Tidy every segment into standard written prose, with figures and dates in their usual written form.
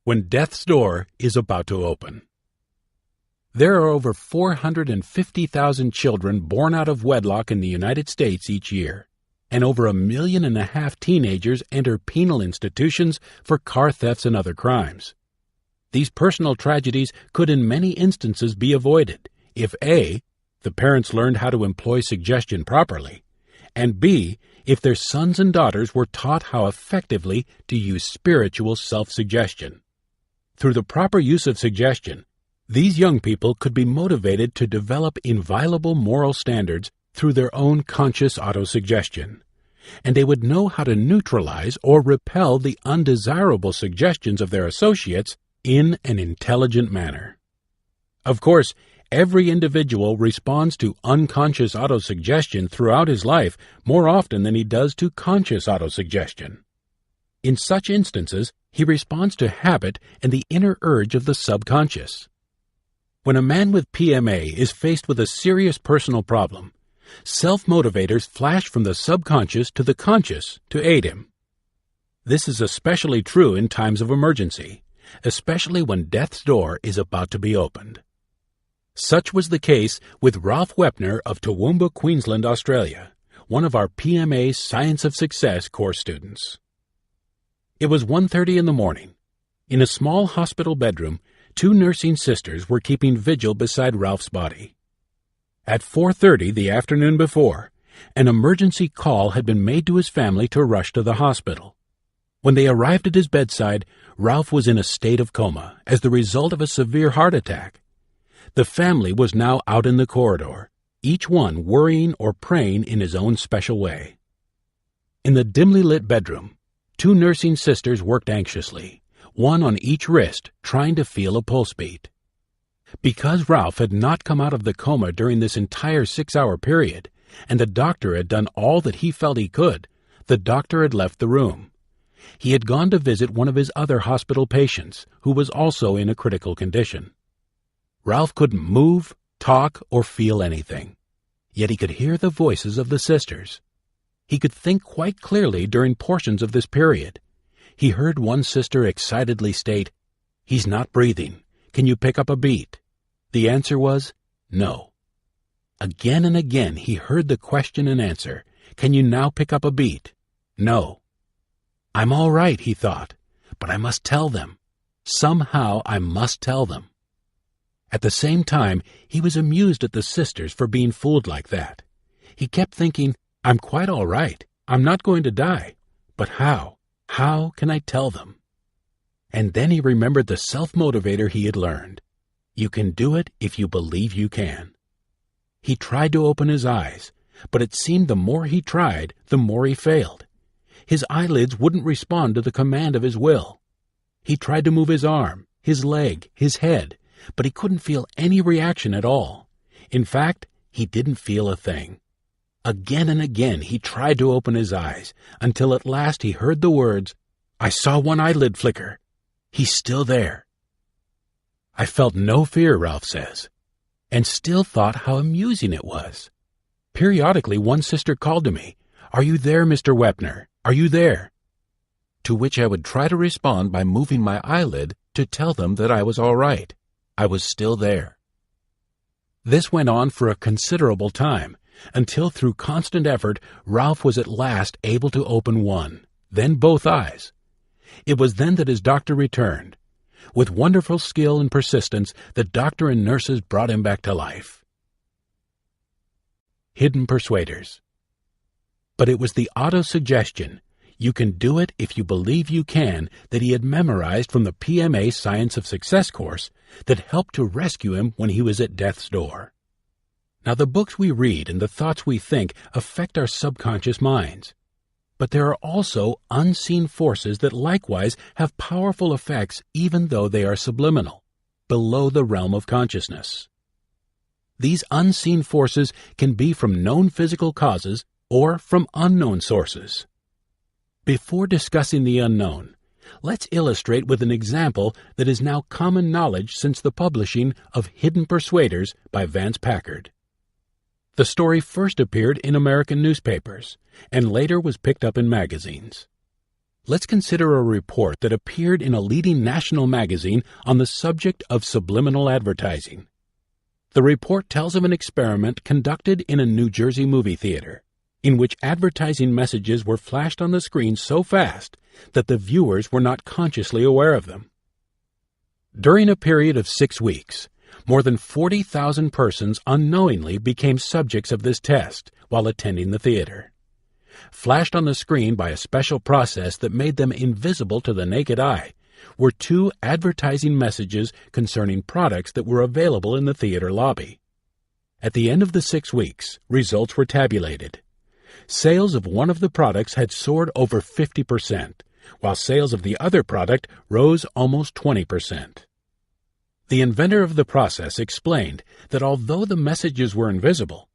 when death's door is about to open. There are over 450,000 children born out of wedlock in the United States each year, and over 1.5 million teenagers enter penal institutions for car thefts and other crimes. These personal tragedies could in many instances be avoided if A, the parents learned how to employ suggestion properly, and B, if their sons and daughters were taught how effectively to use spiritual self-suggestion. Through the proper use of suggestion, these young people could be motivated to develop inviolable moral standards through their own conscious autosuggestion, and they would know how to neutralize or repel the undesirable suggestions of their associates in an intelligent manner. Of course, every individual responds to unconscious autosuggestion throughout his life more often than he does to conscious autosuggestion. In such instances, he responds to habit and the inner urge of the subconscious. When a man with PMA is faced with a serious personal problem, self-motivators flash from the subconscious to the conscious to aid him. This is especially true in times of emergency, especially when death's door is about to be opened. Such was the case with Ralph Wepner of Toowoomba, Queensland, Australia, one of our PMA Science of Success course students. It was 1:30 in the morning. In a small hospital bedroom, 2 nursing sisters were keeping vigil beside Ralph's body. At 4:30 the afternoon before, an emergency call had been made to his family to rush to the hospital. When they arrived at his bedside, Ralph was in a state of coma as the result of a severe heart attack. The family was now out in the corridor, each one worrying or praying in his own special way. In the dimly lit bedroom, 2 nursing sisters worked anxiously, one on each wrist, trying to feel a pulse beat. Because Ralph had not come out of the coma during this entire 6-hour period, and the doctor had done all that he felt he could, the doctor had left the room. He had gone to visit one of his other hospital patients, who was also in a critical condition. Ralph couldn't move, talk, or feel anything. Yet he could hear the voices of the sisters. He could think quite clearly during portions of this period. He heard one sister excitedly state, "He's not breathing. Can you pick up a beat?" The answer was, "No." Again and again he heard the question and answer, "Can you now pick up a beat?" "No." "I'm all right," he thought, "but I must tell them. Somehow I must tell them." At the same time, he was amused at the sisters for being fooled like that. He kept thinking, "I'm quite all right. I'm not going to die. But how? How can I tell them?" And then he remembered the self-motivator he had learned. You can do it if you believe you can. He tried to open his eyes, but it seemed the more he tried, the more he failed. His eyelids wouldn't respond to the command of his will. He tried to move his arm, his leg, his head, but he couldn't feel any reaction at all. In fact, he didn't feel a thing. Again and again he tried to open his eyes, until at last he heard the words, "I saw one eyelid flicker. He's still there." I felt no fear, Ralph says, and still thought how amusing it was. Periodically one sister called to me, "Are you there, Mr. Wepner? Are you there?" To which I would try to respond by moving my eyelid to tell them that I was all right. I was still there. This went on for a considerable time, until through constant effort, Ralph was at last able to open one, then both eyes. It was then that his doctor returned. With wonderful skill and persistence, the doctor and nurses brought him back to life. Hidden persuaders. But it was the autosuggestion, "You can do it if you believe you can," that he had memorized from the PMA Science of Success course that helped to rescue him when he was at death's door. Now, the books we read and the thoughts we think affect our subconscious minds. But there are also unseen forces that likewise have powerful effects even though they are subliminal, below the realm of consciousness. These unseen forces can be from known physical causes or from unknown sources. Before discussing the unknown, let's illustrate with an example that is now common knowledge since the publishing of Hidden Persuaders by Vance Packard. The story first appeared in American newspapers and later was picked up in magazines. Let's consider a report that appeared in a leading national magazine on the subject of subliminal advertising. The report tells of an experiment conducted in a New Jersey movie theater, in which advertising messages were flashed on the screen so fast that the viewers were not consciously aware of them. During a period of 6 weeks, more than 40,000 persons unknowingly became subjects of this test while attending the theater. Flashed on the screen by a special process that made them invisible to the naked eye were 2 advertising messages concerning products that were available in the theater lobby. At the end of the 6 weeks, results were tabulated. Sales of one of the products had soared over 50%, while sales of the other product rose almost 20%. The inventor of the process explained that although the messages were invisible,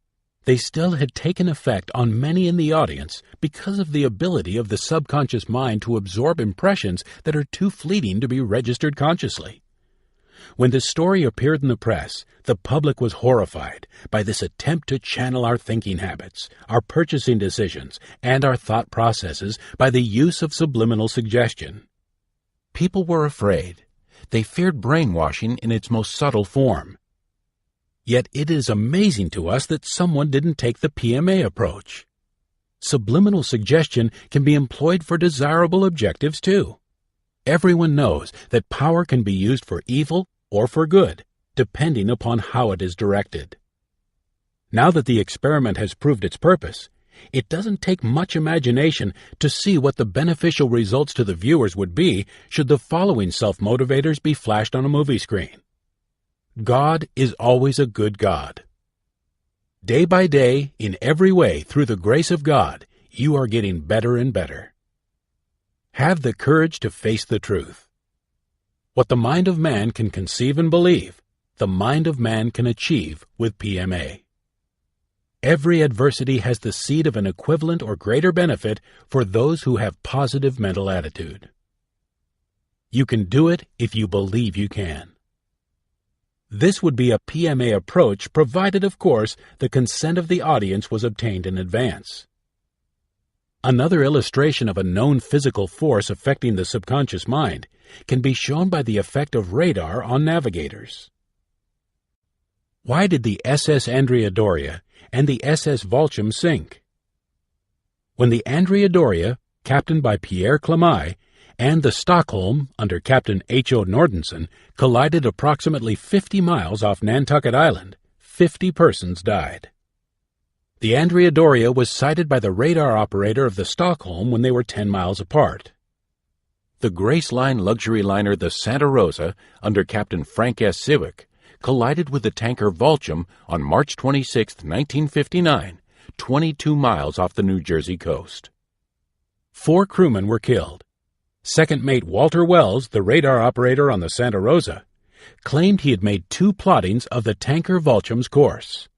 they still had taken effect on many in the audience because of the ability of the subconscious mind to absorb impressions that are too fleeting to be registered consciously. When the story appeared in the press, the public was horrified by this attempt to channel our thinking habits, our purchasing decisions, and our thought processes by the use of subliminal suggestion. People were afraid. They feared brainwashing in its most subtle form. Yet it is amazing to us that someone didn't take the PMA approach. Subliminal suggestion can be employed for desirable objectives too. Everyone knows that power can be used for evil or for good, depending upon how it is directed. Now that the experiment has proved its purpose, it doesn't take much imagination to see what the beneficial results to the viewers would be should the following self-motivators be flashed on a movie screen. God is always a good God. Day by day, in every way, through the grace of God, you are getting better and better. Have the courage to face the truth. What the mind of man can conceive and believe, the mind of man can achieve with PMA. Every adversity has the seed of an equivalent or greater benefit for those who have positive mental attitude. You can do it if you believe you can. This would be a PMA approach provided, of course, the consent of the audience was obtained in advance. Another illustration of a known physical force affecting the subconscious mind can be shown by the effect of radar on navigators. Why did the SS Andrea Doria and the SS Volchum sink? When the Andrea Doria, captained by Pierre Clement, and the Stockholm, under Captain H.O. Nordenson, collided approximately 50 miles off Nantucket Island, 50 persons died. The Andrea Doria was sighted by the radar operator of the Stockholm when they were 10 miles apart. The Grace Line luxury liner the Santa Rosa, under Captain Frank S. Siwick, collided with the tanker Volchum on March 26, 1959, 22 miles off the New Jersey coast. 4 crewmen were killed. Second mate Walter Wells, the radar operator on the Santa Rosa, claimed he had made 2 plottings of the tanker Volchum's course.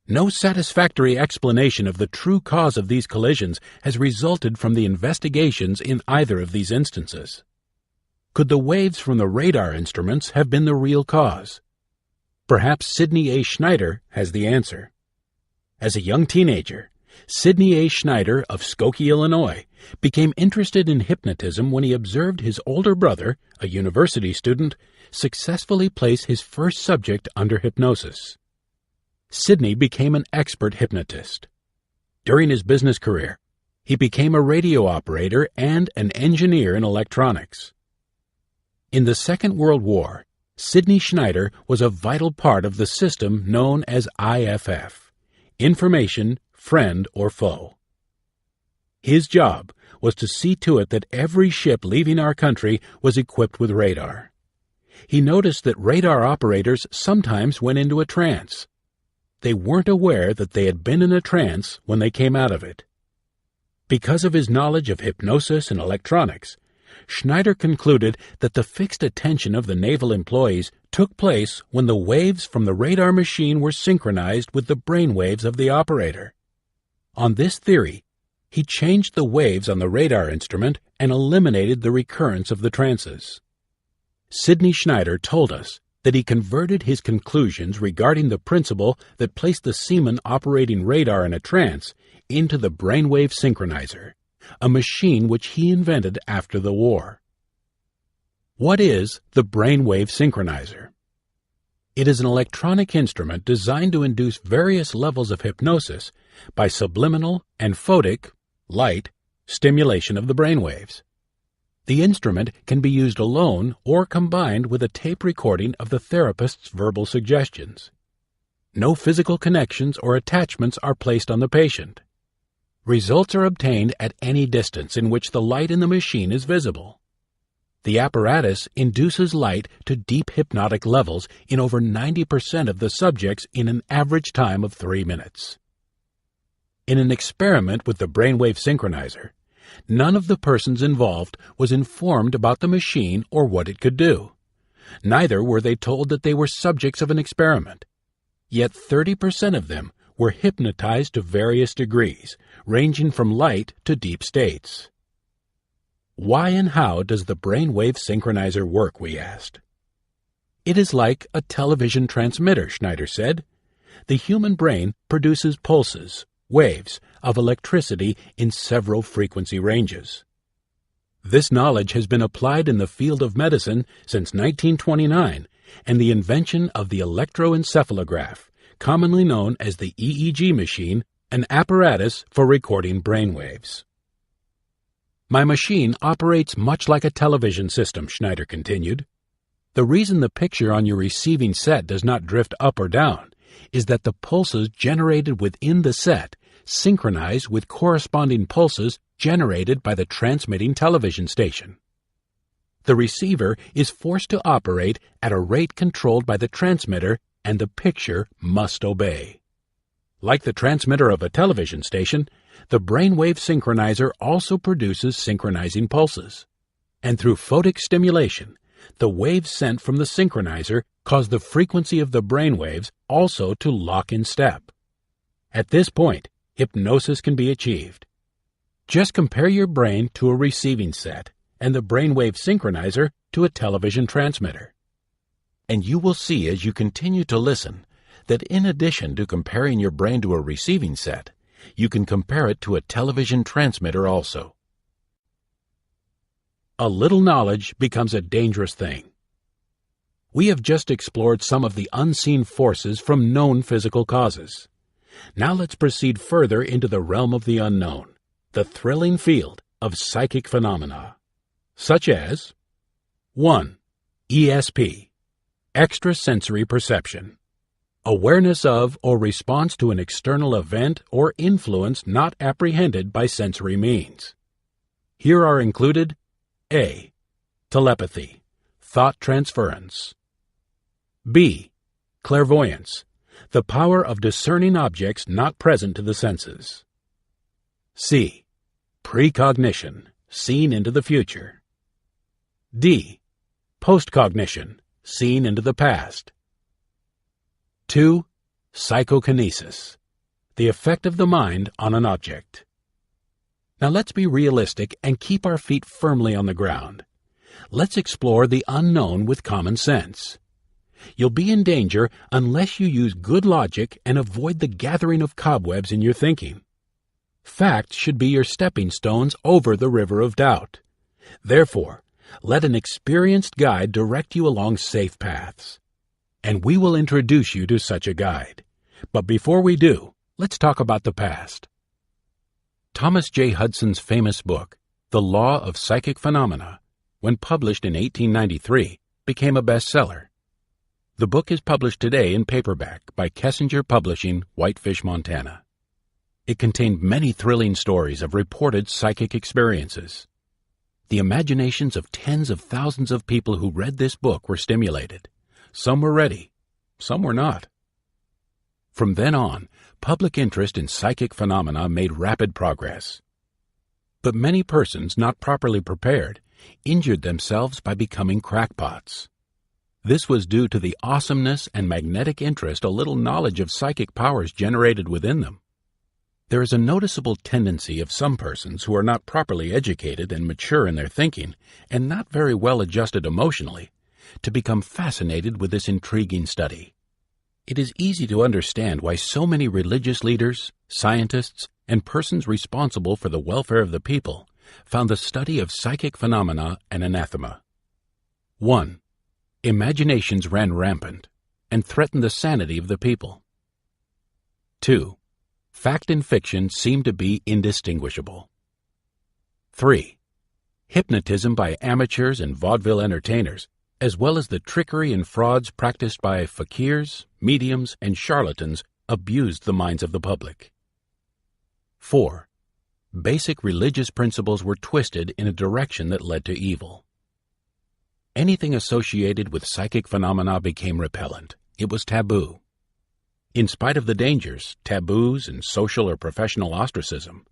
No satisfactory explanation of the true cause of these collisions has resulted from the investigations in either of these instances. Could the waves from the radar instruments have been the real cause? Perhaps Sidney A. Schneider has the answer. As a young teenager, Sidney A. Schneider of Skokie, Illinois, became interested in hypnotism when he observed his older brother, a university student, successfully place his first subject under hypnosis. Sidney became an expert hypnotist. During his business career, he became a radio operator and an engineer in electronics. In the Second World War, Sidney Schneider was a vital part of the system known as IFF, Information, Friend or Foe. His job was to see to it that every ship leaving our country was equipped with radar. He noticed that radar operators sometimes went into a trance. They weren't aware that they had been in a trance when they came out of it. Because of his knowledge of hypnosis and electronics, Schneider concluded that the fixed attention of the naval employees took place when the waves from the radar machine were synchronized with the brain waves of the operator. On this theory, he changed the waves on the radar instrument and eliminated the recurrence of the trances. Sidney Schneider told us that he converted his conclusions regarding the principle that placed the seaman operating radar in a trance into the brainwave synchronizer, a machine which he invented after the war. What is the brainwave synchronizer? It is an electronic instrument designed to induce various levels of hypnosis by subliminal and photic, light, stimulation of the brainwaves. The instrument can be used alone or combined with a tape recording of the therapist's verbal suggestions. No physical connections or attachments are placed on the patient. Results are obtained at any distance in which the light in the machine is visible. The apparatus induces light to deep hypnotic levels in over 90% of the subjects in an average time of 3 minutes. In an experiment with the brainwave synchronizer, none of the persons involved was informed about the machine or what it could do. Neither were they told that they were subjects of an experiment. Yet 30% of them were hypnotized to various degrees, ranging from light to deep states. Why and how does the brainwave synchronizer work, we asked. It is like a television transmitter, Schneider said. The human brain produces pulses, waves, of electricity in several frequency ranges. This knowledge has been applied in the field of medicine since 1929 and the invention of the electroencephalograph, commonly known as the EEG machine, an apparatus for recording brainwaves. My machine operates much like a television system, Schneider continued. The reason the picture on your receiving set does not drift up or down is that the pulses generated within the set synchronize with corresponding pulses generated by the transmitting television station. The receiver is forced to operate at a rate controlled by the transmitter, and the picture must obey. Like the transmitter of a television station, the brainwave synchronizer also produces synchronizing pulses. And through photic stimulation, the waves sent from the synchronizer cause the frequency of the brainwaves also to lock in step. At this point, hypnosis can be achieved. Just compare your brain to a receiving set and the brainwave synchronizer to a television transmitter. And you will see as you continue to listen that in addition to comparing your brain to a receiving set, you can compare it to a television transmitter also. A little knowledge becomes a dangerous thing. We have just explored some of the unseen forces from known physical causes. Now let's proceed further into the realm of the unknown, the thrilling field of psychic phenomena, such as 1. ESP, extrasensory perception, awareness of or response to an external event or influence not apprehended by sensory means. Here are included A. Telepathy, thought transference. B. Clairvoyance, the power of discerning objects not present to the senses. C. Precognition, seeing into the future. D. Postcognition, seeing into the past. 2. Psychokinesis, the effect of the mind on an object. Now let's be realistic and keep our feet firmly on the ground. Let's explore the unknown with common sense. You'll be in danger unless you use good logic and avoid the gathering of cobwebs in your thinking. Facts should be your stepping stones over the river of doubt. Therefore, let an experienced guide direct you along safe paths. And we will introduce you to such a guide. But before we do, let's talk about the past. Thomas J. Hudson's famous book, The Law of Psychic Phenomena, when published in 1893, became a bestseller. The book is published today in paperback by Kessinger Publishing, Whitefish, Montana. It contained many thrilling stories of reported psychic experiences. The imaginations of tens of thousands of people who read this book were stimulated. Some were ready, some were not. From then on, public interest in psychic phenomena made rapid progress. But many persons, not properly prepared, injured themselves by becoming crackpots. This was due to the awesomeness and magnetic interest a little knowledge of psychic powers generated within them. There is a noticeable tendency of some persons who are not properly educated and mature in their thinking, and not very well adjusted emotionally, to become fascinated with this intriguing study. It is easy to understand why so many religious leaders, scientists, and persons responsible for the welfare of the people found the study of psychic phenomena an anathema. 1. Imaginations ran rampant and threatened the sanity of the people. 2. Fact and fiction seemed to be indistinguishable. 3. Hypnotism by amateurs and vaudeville entertainers, as well as the trickery and frauds practiced by fakirs, mediums, and charlatans, abused the minds of the public. 4. Basic religious principles were twisted in a direction that led to evil. Anything associated with psychic phenomena became repellent. It was taboo. In spite of the dangers, taboos, and social or professional ostracism,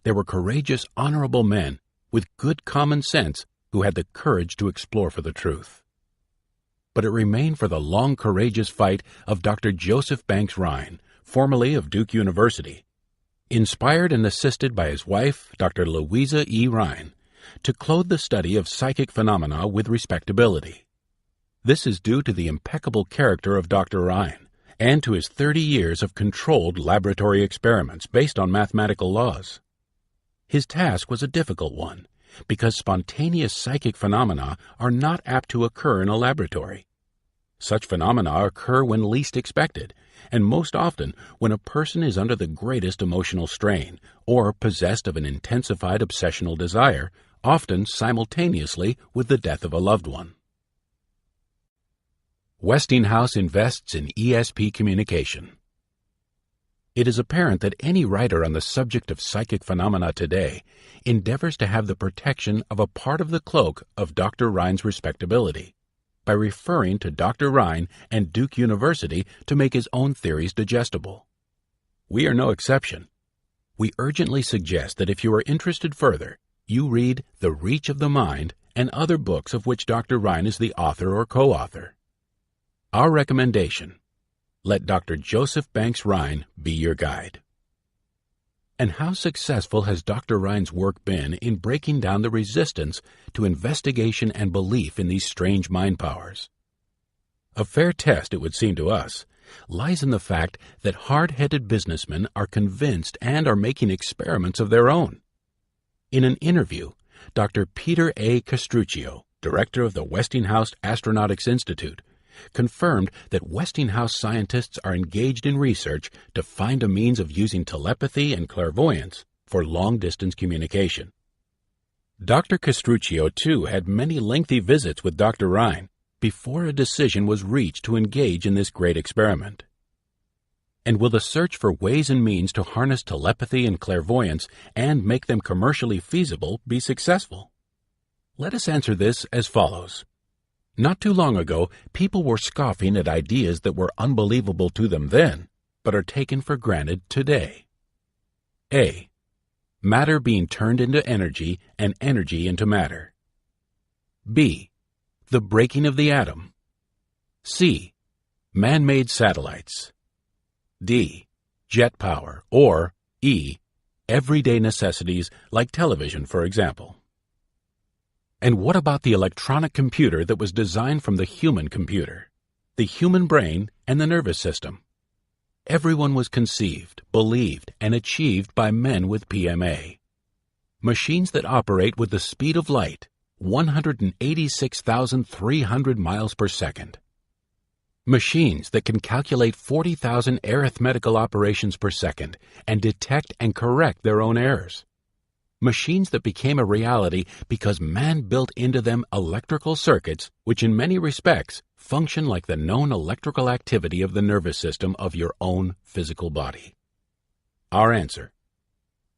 there were courageous, honorable men with good common sense who had the courage to explore for the truth. But it remained for the long, courageous fight of Dr. Joseph Banks Rhine, formerly of Duke University, inspired and assisted by his wife, Dr. Louisa E. Rhine, to clothe the study of psychic phenomena with respectability. This is due to the impeccable character of Dr. Rhine and to his 30 years of controlled laboratory experiments based on mathematical laws. His task was a difficult one because spontaneous psychic phenomena are not apt to occur in a laboratory. Such phenomena occur when least expected, and most often when a person is under the greatest emotional strain or possessed of an intensified obsessional desire, often simultaneously with the death of a loved one. Westinghouse invests in ESP communication. It is apparent that any writer on the subject of psychic phenomena today endeavors to have the protection of a part of the cloak of Dr. Rhine's respectability by referring to Dr. Rhine and Duke University to make his own theories digestible. We are no exception. We urgently suggest that if you are interested further, you read The Reach of the Mind and other books of which Dr. Rhine is the author or co-author. Our recommendation: let Dr. Joseph Banks Rhine be your guide. And how successful has Dr. Rhine's work been in breaking down the resistance to investigation and belief in these strange mind powers? A fair test, it would seem to us, lies in the fact that hard-headed businessmen are convinced and are making experiments of their own. In an interview, Dr. Peter A. Castruccio, director of the Westinghouse Astronautics Institute, confirmed that Westinghouse scientists are engaged in research to find a means of using telepathy and clairvoyance for long-distance communication. Dr. Castruccio, too, had many lengthy visits with Dr. Rhine before a decision was reached to engage in this great experiment. And will the search for ways and means to harness telepathy and clairvoyance and make them commercially feasible be successful? Let us answer this as follows. Not too long ago, people were scoffing at ideas that were unbelievable to them then, but are taken for granted today. A. Matter being turned into energy and energy into matter. B. The breaking of the atom. C. Man-made satellites. D. Jet power, or E. Everyday necessities like television, for example. And what about the electronic computer that was designed from the human computer, the human brain, and the nervous system? Everyone was conceived, believed, and achieved by men with PMA. Machines that operate with the speed of light, 186,300 miles per second. Machines that can calculate 40,000 arithmetical operations per second and detect and correct their own errors. Machines that became a reality because man built into them electrical circuits which in many respects function like the known electrical activity of the nervous system of your own physical body. Our answer: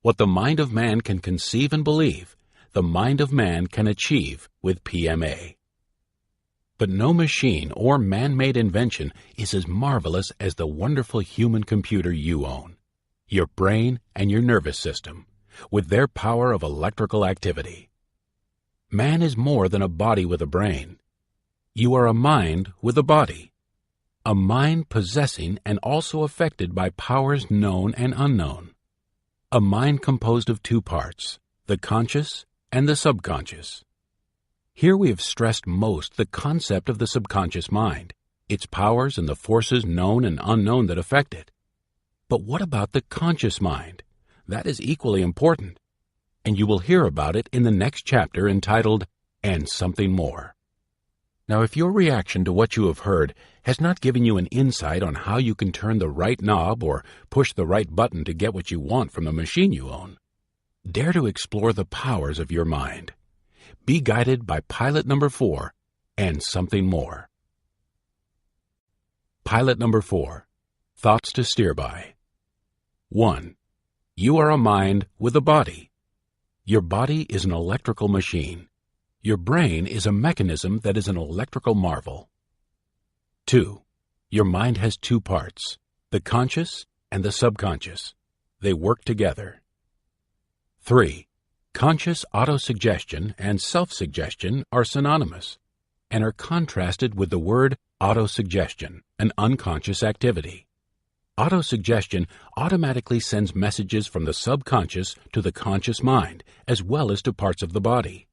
what the mind of man can conceive and believe, the mind of man can achieve with PMA. But no machine or man-made invention is as marvelous as the wonderful human computer you own, your brain and your nervous system, with their power of electrical activity. Man is more than a body with a brain. You are a mind with a body, a mind possessing and also affected by powers known and unknown, a mind composed of two parts, the conscious and the subconscious. Here we have stressed most the concept of the subconscious mind, its powers and the forces known and unknown that affect it. But what about the conscious mind, that is equally important, and you will hear about it in the next chapter entitled, "And Something More." Now, if your reaction to what you have heard has not given you an insight on how you can turn the right knob or push the right button to get what you want from the machine you own, dare to explore the powers of your mind. Be guided by pilot number 4, and something more. Pilot number 4, Thoughts to Steer By. 1. You are a mind with a body. Your body is an electrical machine. Your brain is a mechanism that is an electrical marvel. 2. Your mind has two parts, the conscious and the subconscious. They work together. 3. Conscious autosuggestion and self-suggestion are synonymous and are contrasted with the word autosuggestion, an unconscious activity. Autosuggestion automatically sends messages from the subconscious to the conscious mind as well as to parts of the body.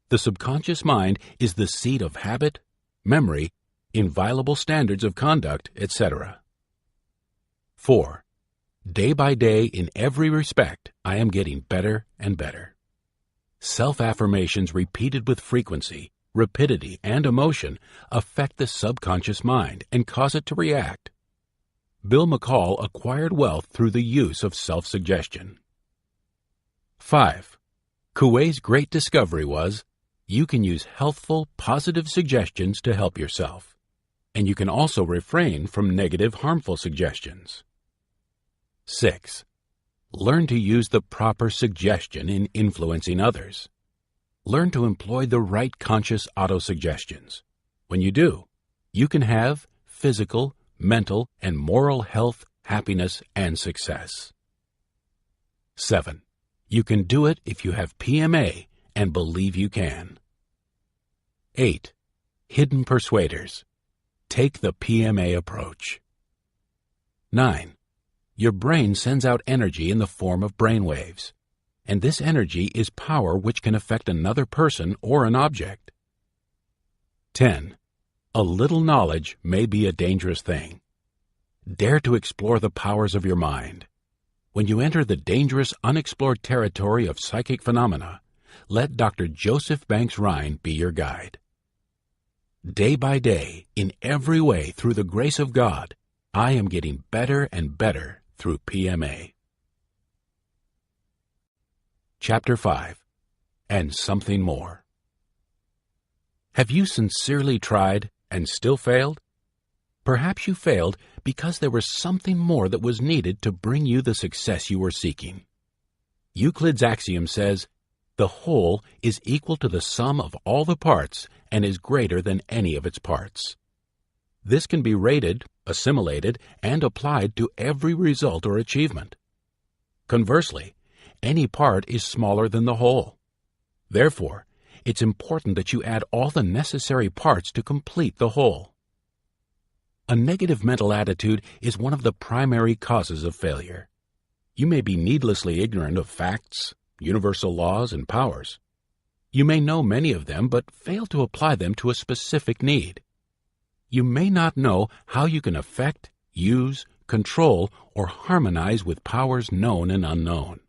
The subconscious mind is the seat of habit, memory, inviolable standards of conduct, etc. 4. Day by day, in every respect, I am getting better and better. Self-affirmations repeated with frequency, rapidity, and emotion affect the subconscious mind and cause it to react. Bill McCall acquired wealth through the use of self-suggestion. 5. Coué's great discovery was, you can use healthful, positive suggestions to help yourself, and you can also refrain from negative, harmful suggestions. 6. Learn to use the proper suggestion in influencing others. Learn to employ the right conscious autosuggestions. When you do, you can have physical, mental, and moral health, happiness, and success. 7. You can do it if you have PMA and believe you can. 8. Hidden persuaders. Take the PMA approach. 9. Your brain sends out energy in the form of brain waves, and this energy is power which can affect another person or an object. 10. A little knowledge may be a dangerous thing. Dare to explore the powers of your mind. When you enter the dangerous, unexplored territory of psychic phenomena, let Dr. Joseph Banks Rhine be your guide. Day by day, in every way, through the grace of God, I am getting better and better through PMA. Chapter 5. And Something More. Have you sincerely tried and still failed? Perhaps you failed because there was something more that was needed to bring you the success you were seeking. Euclid's axiom says, the whole is equal to the sum of all the parts and is greater than any of its parts. This can be rated, assimilated, and applied to every result or achievement. Conversely, any part is smaller than the whole. Therefore, it's important that you add all the necessary parts to complete the whole. A negative mental attitude is one of the primary causes of failure. You may be needlessly ignorant of facts, universal laws, and powers. You may know many of them but fail to apply them to a specific need. You may not know how you can affect, use, control, or harmonize with powers known and unknown.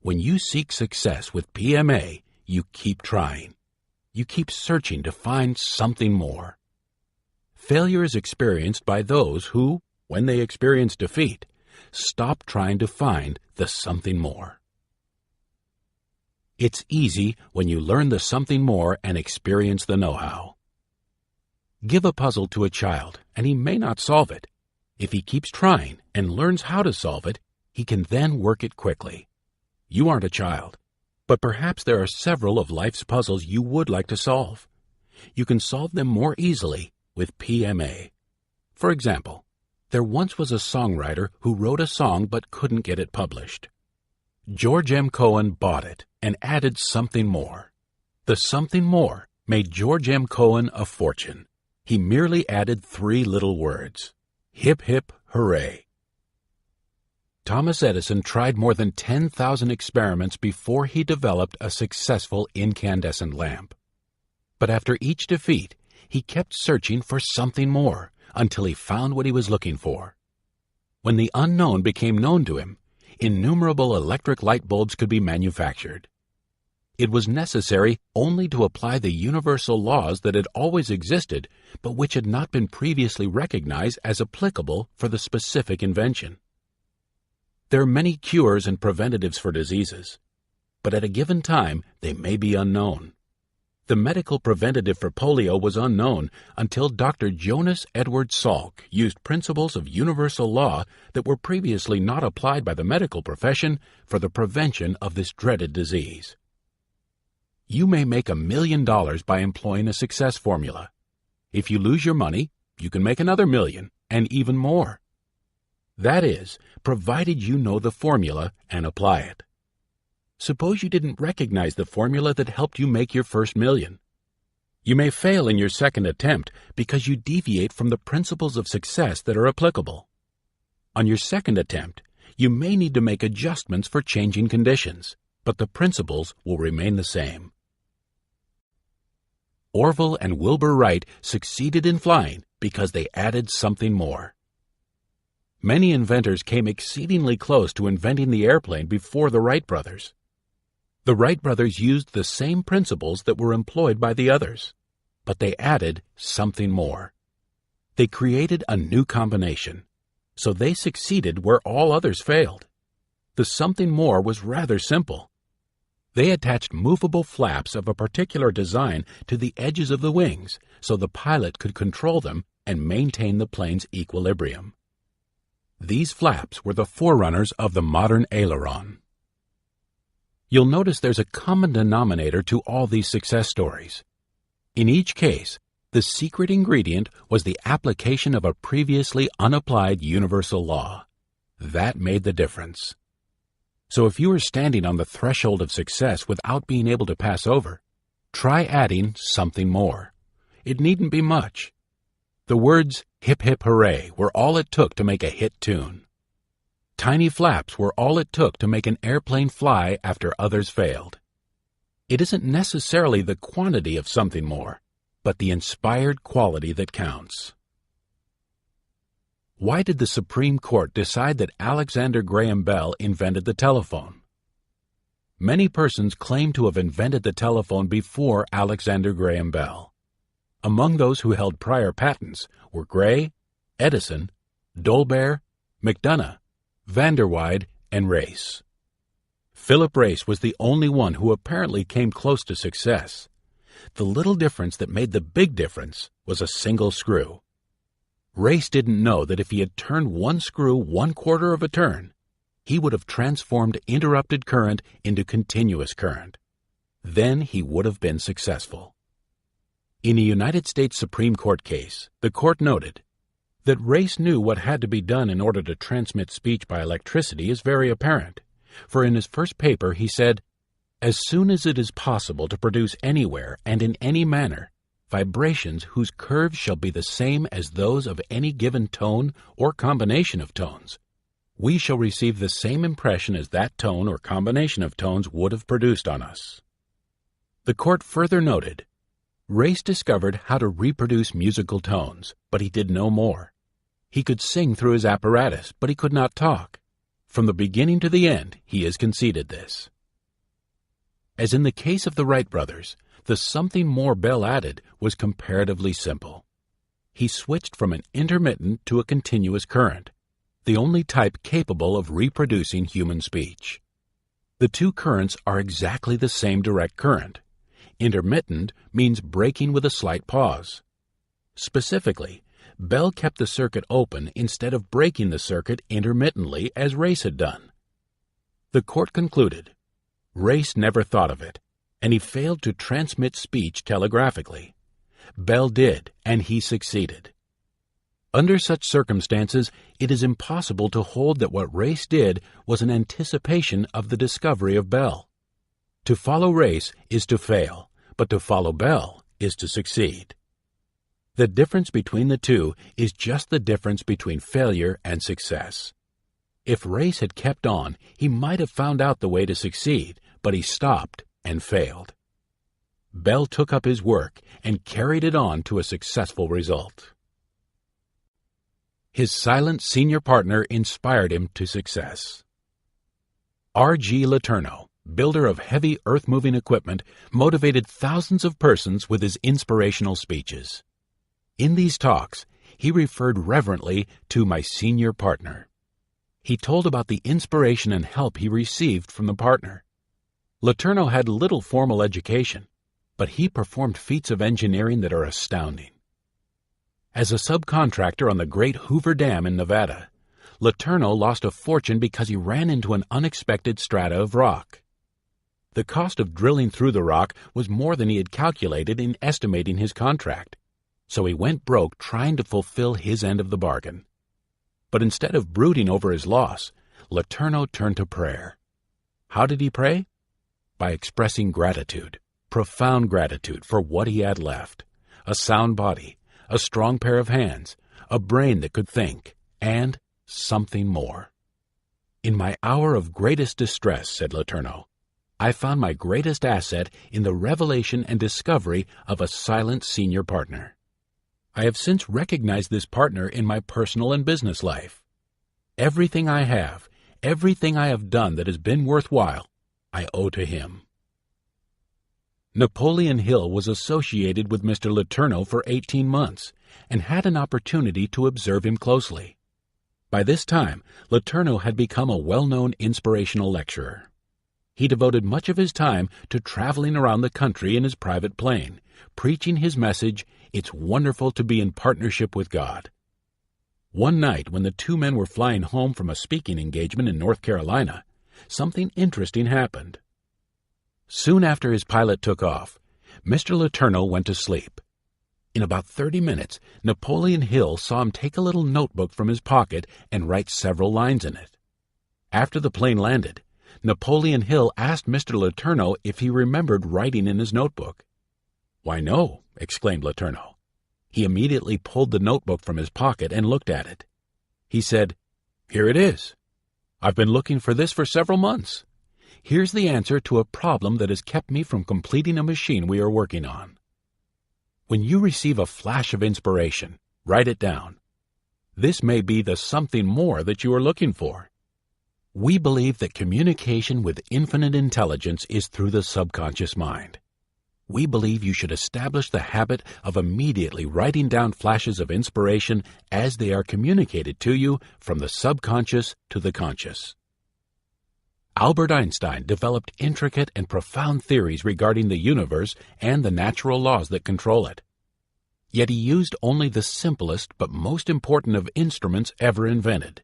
When you seek success with PMA, you keep trying. You keep searching to find something more. Failure is experienced by those who, when they experience defeat, stop trying to find the something more. It's easy when you learn the something more and experience the know-how. Give a puzzle to a child, and he may not solve it. If he keeps trying and learns how to solve it, he can then work it quickly. You aren't a child, but perhaps there are several of life's puzzles you would like to solve. You can solve them more easily with PMA. For example, there once was a songwriter who wrote a song but couldn't get it published. George M. Cohan bought it and added something more. The something more made George M. Cohan a fortune. He merely added 3 little words: hip hip hooray. Thomas Edison tried more than 10,000 experiments before he developed a successful incandescent lamp. But after each defeat, he kept searching for something more until he found what he was looking for. When the unknown became known to him, innumerable electric light bulbs could be manufactured. It was necessary only to apply the universal laws that had always existed, but which had not been previously recognized as applicable for the specific invention. There are many cures and preventatives for diseases, but at a given time they may be unknown. The medical preventative for polio was unknown until Dr. Jonas Edward Salk used principles of universal law that were previously not applied by the medical profession for the prevention of this dreaded disease. You may make $1 million by employing a success formula. If you lose your money, you can make another million, and even more. That is, provided you know the formula and apply it. Suppose you didn't recognize the formula that helped you make your first million. You may fail in your second attempt because you deviate from the principles of success that are applicable. On your second attempt, you may need to make adjustments for changing conditions, but the principles will remain the same. Orville and Wilbur Wright succeeded in flying because they added something more. Many inventors came exceedingly close to inventing the airplane before the Wright brothers. The Wright brothers used the same principles that were employed by the others, but they added something more. They created a new combination, so they succeeded where all others failed. The something more was rather simple. They attached movable flaps of a particular design to the edges of the wings so the pilot could control them and maintain the plane's equilibrium. These flaps were the forerunners of the modern aileron. You'll notice there's a common denominator to all these success stories. In each case, the secret ingredient was the application of a previously unapplied universal law. That made the difference. So if you are standing on the threshold of success without being able to pass over, try adding something more. It needn't be much. The words hip hip hooray were all it took to make a hit tune. Tiny flaps were all it took to make an airplane fly after others failed. It isn't necessarily the quantity of something more, but the inspired quality that counts. Why did the Supreme Court decide that Alexander Graham Bell invented the telephone? Many persons claim to have invented the telephone before Alexander Graham Bell. Among those who held prior patents were Gray, Edison, Dolbear, McDonough, Van der Waide, and Race. Philip Race was the only one who apparently came close to success. The little difference that made the big difference was a single screw. Race didn't know that if he had turned one screw 1/4 of a turn, he would have transformed interrupted current into continuous current. Then he would have been successful. In a United States Supreme Court case, the court noted that Race knew what had to be done in order to transmit speech by electricity is very apparent, for in his first paper he said, "As soon as it is possible to produce anywhere and in any manner vibrations whose curves shall be the same as those of any given tone or combination of tones, we shall receive the same impression as that tone or combination of tones would have produced on us." The court further noted, Race discovered how to reproduce musical tones, but he did no more. He could sing through his apparatus, but he could not talk. From the beginning to the end, he has conceded this. As in the case of the Wright brothers, the something more Bell added was comparatively simple. He switched from an intermittent to a continuous current, the only type capable of reproducing human speech. The two currents are exactly the same direct current. Intermittent means breaking with a slight pause. Specifically, Bell kept the circuit open instead of breaking the circuit intermittently as Race had done. The court concluded, Race never thought of it, and he failed to transmit speech telegraphically. Bell did, and he succeeded. Under such circumstances, it is impossible to hold that what Race did was an anticipation of the discovery of Bell. To follow Race is to fail, but to follow Bell is to succeed. The difference between the two is just the difference between failure and success. If Race had kept on, he might have found out the way to succeed, but he stopped and failed. Bell took up his work and carried it on to a successful result. His silent senior partner inspired him to success. R.G. Letourneau, builder of heavy earth-moving equipment, motivated thousands of persons with his inspirational speeches. In these talks, he referred reverently to my senior partner. He told about the inspiration and help he received from the partner. Letourneau had little formal education, but he performed feats of engineering that are astounding. As a subcontractor on the Great Hoover Dam in Nevada, Letourneau lost a fortune because he ran into an unexpected strata of rock. The cost of drilling through the rock was more than he had calculated in estimating his contract, so he went broke trying to fulfill his end of the bargain. But instead of brooding over his loss, Letourneau turned to prayer. How did he pray? By expressing gratitude, profound gratitude for what he had left: a sound body, a strong pair of hands, a brain that could think, and something more. In my hour of greatest distress, said Letourneau, I found my greatest asset in the revelation and discovery of a silent senior partner. I have since recognized this partner in my personal and business life. Everything I have, everything I have done that has been worthwhile, I owe to him. Napoleon Hill was associated with Mr. Letourneau for 18 months and had an opportunity to observe him closely. By this time, Letourneau had become a well-known inspirational lecturer. He devoted much of his time to traveling around the country in his private plane, preaching his message, "It's wonderful to be in partnership with God." One night, when the two men were flying home from a speaking engagement in North Carolina, something interesting happened. Soon after his pilot took off, Mr. Letourneau went to sleep. In about 30 minutes, Napoleon Hill saw him take a little notebook from his pocket and write several lines in it. After the plane landed, Napoleon Hill asked Mr. Letourneau if he remembered writing in his notebook. "Why, no," exclaimed Letourneau. He immediately pulled the notebook from his pocket and looked at it. He said, "Here it is. I've been looking for this for several months. Here's the answer to a problem that has kept me from completing a machine we are working on." When you receive a flash of inspiration, write it down. This may be the something more that you are looking for. We believe that communication with infinite intelligence is through the subconscious mind. We believe you should establish the habit of immediately writing down flashes of inspiration as they are communicated to you from the subconscious to the conscious. Albert Einstein developed intricate and profound theories regarding the universe and the natural laws that control it. Yet he used only the simplest but most important of instruments ever invented: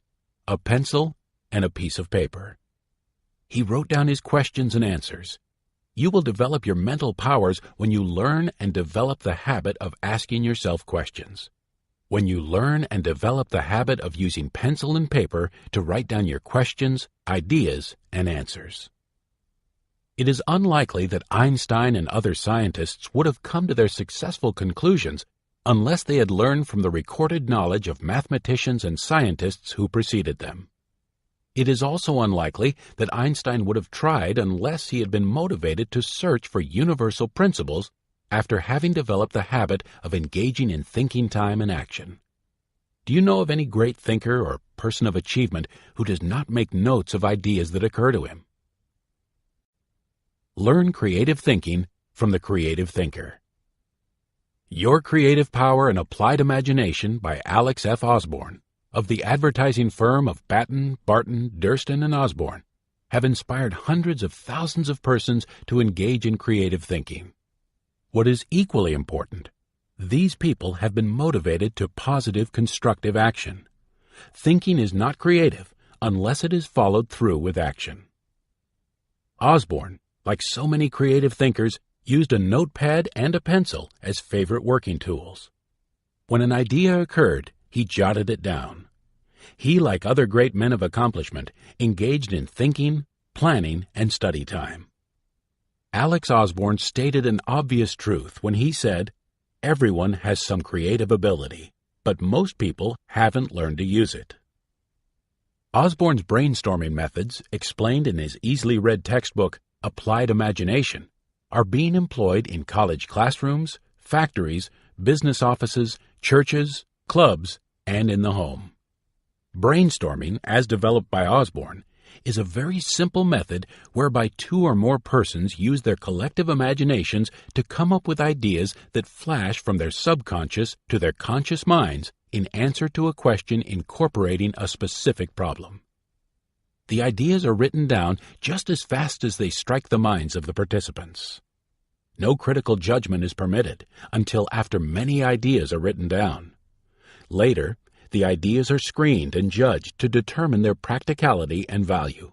a pencil and a piece of paper. He wrote down his questions and answers. You will develop your mental powers when you learn and develop the habit of asking yourself questions. When you learn and develop the habit of using pencil and paper to write down your questions, ideas, and answers. It is unlikely that Einstein and other scientists would have come to their successful conclusions unless they had learned from the recorded knowledge of mathematicians and scientists who preceded them. It is also unlikely that Einstein would have tried unless he had been motivated to search for universal principles after having developed the habit of engaging in thinking time and action. Do you know of any great thinker or person of achievement who does not make notes of ideas that occur to him? Learn creative thinking from the creative thinker. Your Creative Power and Applied Imagination by Alex F. Osborne, of the advertising firm of Batten, Barton, Durston, and Osborne, have inspired hundreds of thousands of persons to engage in creative thinking. What is equally important, these people have been motivated to positive, constructive action. Thinking is not creative unless it is followed through with action. Osborne, like so many creative thinkers, used a notepad and a pencil as favorite working tools. When an idea occurred, he jotted it down. He, like other great men of accomplishment, engaged in thinking, planning, and study time. Alex Osborne stated an obvious truth when he said, "Everyone has some creative ability, but most people haven't learned to use it." Osborne's brainstorming methods, explained in his easily read textbook, Applied Imagination, are being employed in college classrooms, factories, business offices, churches, clubs, and in the home. Brainstorming, as developed by Osborne, is a very simple method whereby two or more persons use their collective imaginations to come up with ideas that flash from their subconscious to their conscious minds in answer to a question incorporating a specific problem. The ideas are written down just as fast as they strike the minds of the participants. No critical judgment is permitted until after many ideas are written down. Later, the ideas are screened and judged to determine their practicality and value.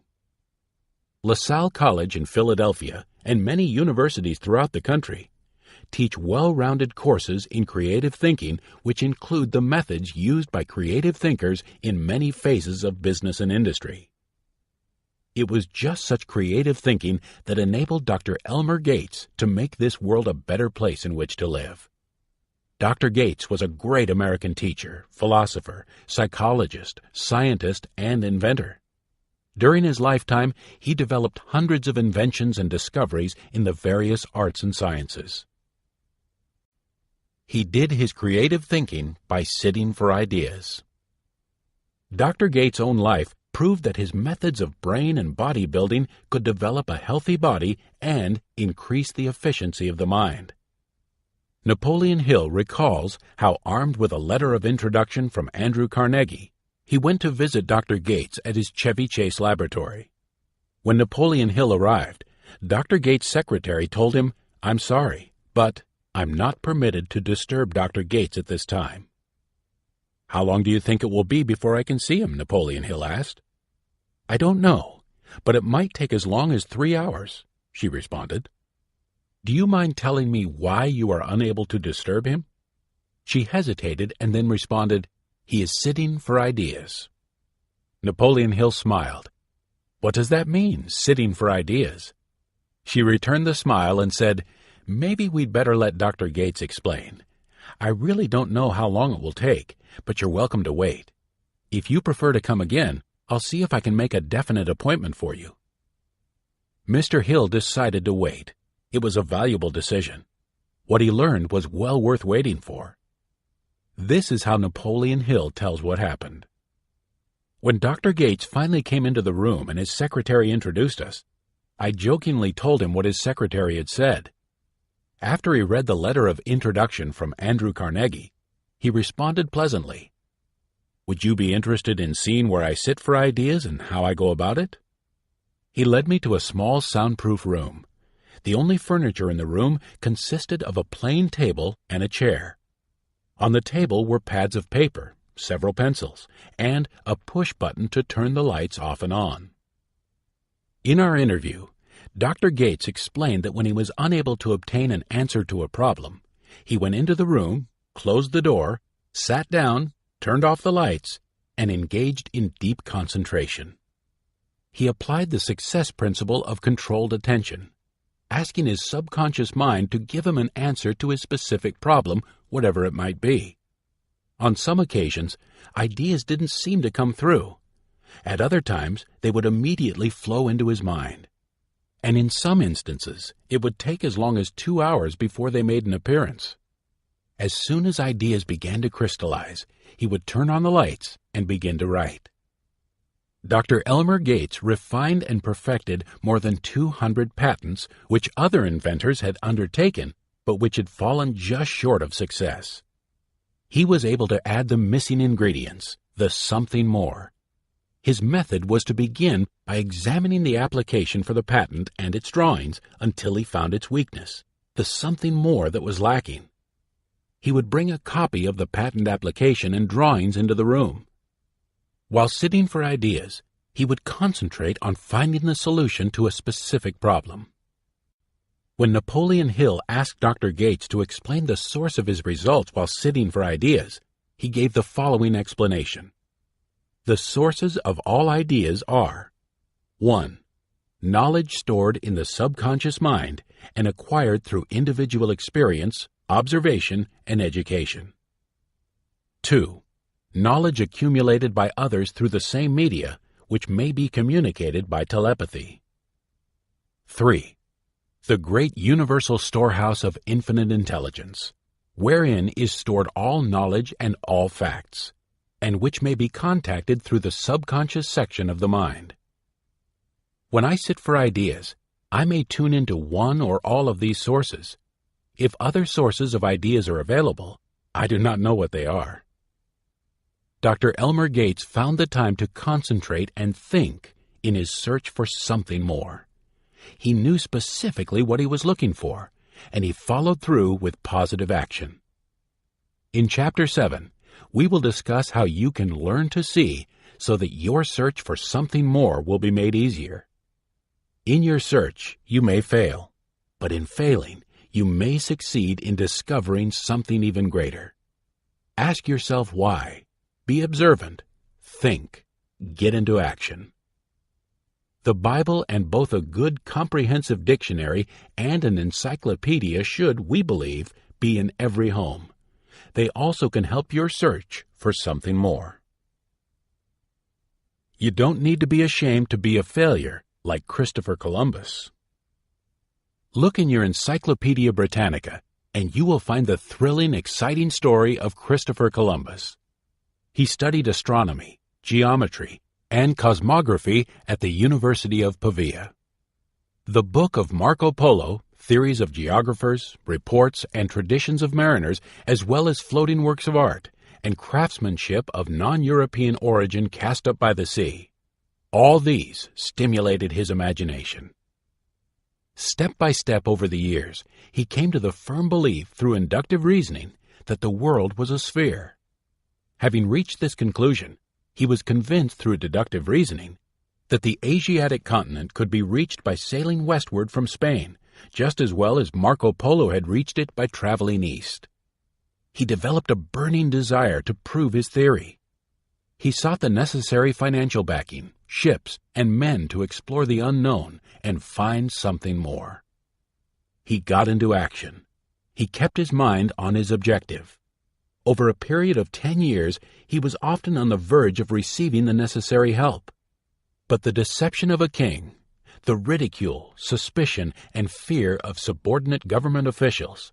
LaSalle College in Philadelphia and many universities throughout the country teach well-rounded courses in creative thinking which include the methods used by creative thinkers in many phases of business and industry. It was just such creative thinking that enabled Dr. Elmer Gates to make this world a better place in which to live. Dr. Gates was a great American teacher, philosopher, psychologist, scientist, and inventor. During his lifetime, he developed hundreds of inventions and discoveries in the various arts and sciences. He did his creative thinking by sitting for ideas. Dr. Gates' own life proved that his methods of brain and body building could develop a healthy body and increase the efficiency of the mind. Napoleon Hill recalls how, armed with a letter of introduction from Andrew Carnegie, he went to visit Dr. Gates at his Chevy Chase laboratory. When Napoleon Hill arrived, Dr. Gates' secretary told him, "I'm sorry, but I'm not permitted to disturb Dr. Gates at this time." "How long do you think it will be before I can see him?" Napoleon Hill asked. "I don't know, but it might take as long as 3 hours," she responded. "Do you mind telling me why you are unable to disturb him?" She hesitated and then responded, "He is sitting for ideas." Napoleon Hill smiled. "What does that mean, sitting for ideas?" She returned the smile and said, "Maybe we'd better let Dr. Gates explain. I really don't know how long it will take, but you're welcome to wait. If you prefer to come again, I'll see if I can make a definite appointment for you." Mr. Hill decided to wait. It was a valuable decision. What he learned was well worth waiting for. This is how Napoleon Hill tells what happened. When Dr. Gates finally came into the room and his secretary introduced us, I jokingly told him what his secretary had said. After he read the letter of introduction from Andrew Carnegie, he responded pleasantly, "Would you be interested in seeing where I sit for ideas and how I go about it?" He led me to a small soundproof room. The only furniture in the room consisted of a plain table and a chair. On the table were pads of paper, several pencils, and a push button to turn the lights off and on. In our interview, Dr. Gates explained that when he was unable to obtain an answer to a problem, he went into the room, closed the door, sat down, turned off the lights, and engaged in deep concentration. He applied the success principle of controlled attention, asking his subconscious mind to give him an answer to his specific problem, whatever it might be. On some occasions, ideas didn't seem to come through. At other times, they would immediately flow into his mind. And in some instances, it would take as long as 2 hours before they made an appearance. As soon as ideas began to crystallize, he would turn on the lights and begin to write. Dr. Elmer Gates refined and perfected more than 200 patents which other inventors had undertaken, but which had fallen just short of success. He was able to add the missing ingredients, the something more. His method was to begin by examining the application for the patent and its drawings until he found its weakness, the something more that was lacking. He would bring a copy of the patent application and drawings into the room. While sitting for ideas, he would concentrate on finding the solution to a specific problem. When Napoleon Hill asked Dr. Gates to explain the source of his results while sitting for ideas, he gave the following explanation. The sources of all ideas are: 1. Knowledge stored in the subconscious mind and acquired through individual experience, observation, and education. 2. Knowledge accumulated by others through the same media, which may be communicated by telepathy. 3. The great universal storehouse of infinite intelligence, wherein is stored all knowledge and all facts, and which may be contacted through the subconscious section of the mind. When I sit for ideas, I may tune into one or all of these sources. If other sources of ideas are available, I do not know what they are. Dr. Elmer Gates found the time to concentrate and think in his search for something more. He knew specifically what he was looking for, and he followed through with positive action. In Chapter 7, we will discuss how you can learn to see so that your search for something more will be made easier. In your search, you may fail, but in failing, you may succeed in discovering something even greater. Ask yourself why. Be observant. Think. Get into action. The Bible and both a good comprehensive dictionary and an encyclopedia should, we believe, be in every home. They also can help your search for something more. You don't need to be ashamed to be a failure like Christopher Columbus. Look in your Encyclopedia Britannica, and you will find the thrilling, exciting story of Christopher Columbus. He studied astronomy, geometry, and cosmography at the University of Pavia. The book of Marco Polo, Theories of Geographers, Reports, and Traditions of Mariners, as well as floating works of art, and craftsmanship of non-European origin cast up by the sea. All these stimulated his imagination. Step by step over the years, he came to the firm belief through inductive reasoning that the world was a sphere. Having reached this conclusion, he was convinced through deductive reasoning that the Asiatic continent could be reached by sailing westward from Spain, just as well as Marco Polo had reached it by traveling east. He developed a burning desire to prove his theory. He sought the necessary financial backing, ships, and men to explore the unknown and find something more. He got into action. He kept his mind on his objective. Over a period of 10 years, he was often on the verge of receiving the necessary help. But the deception of a king, the ridicule, suspicion, and fear of subordinate government officials,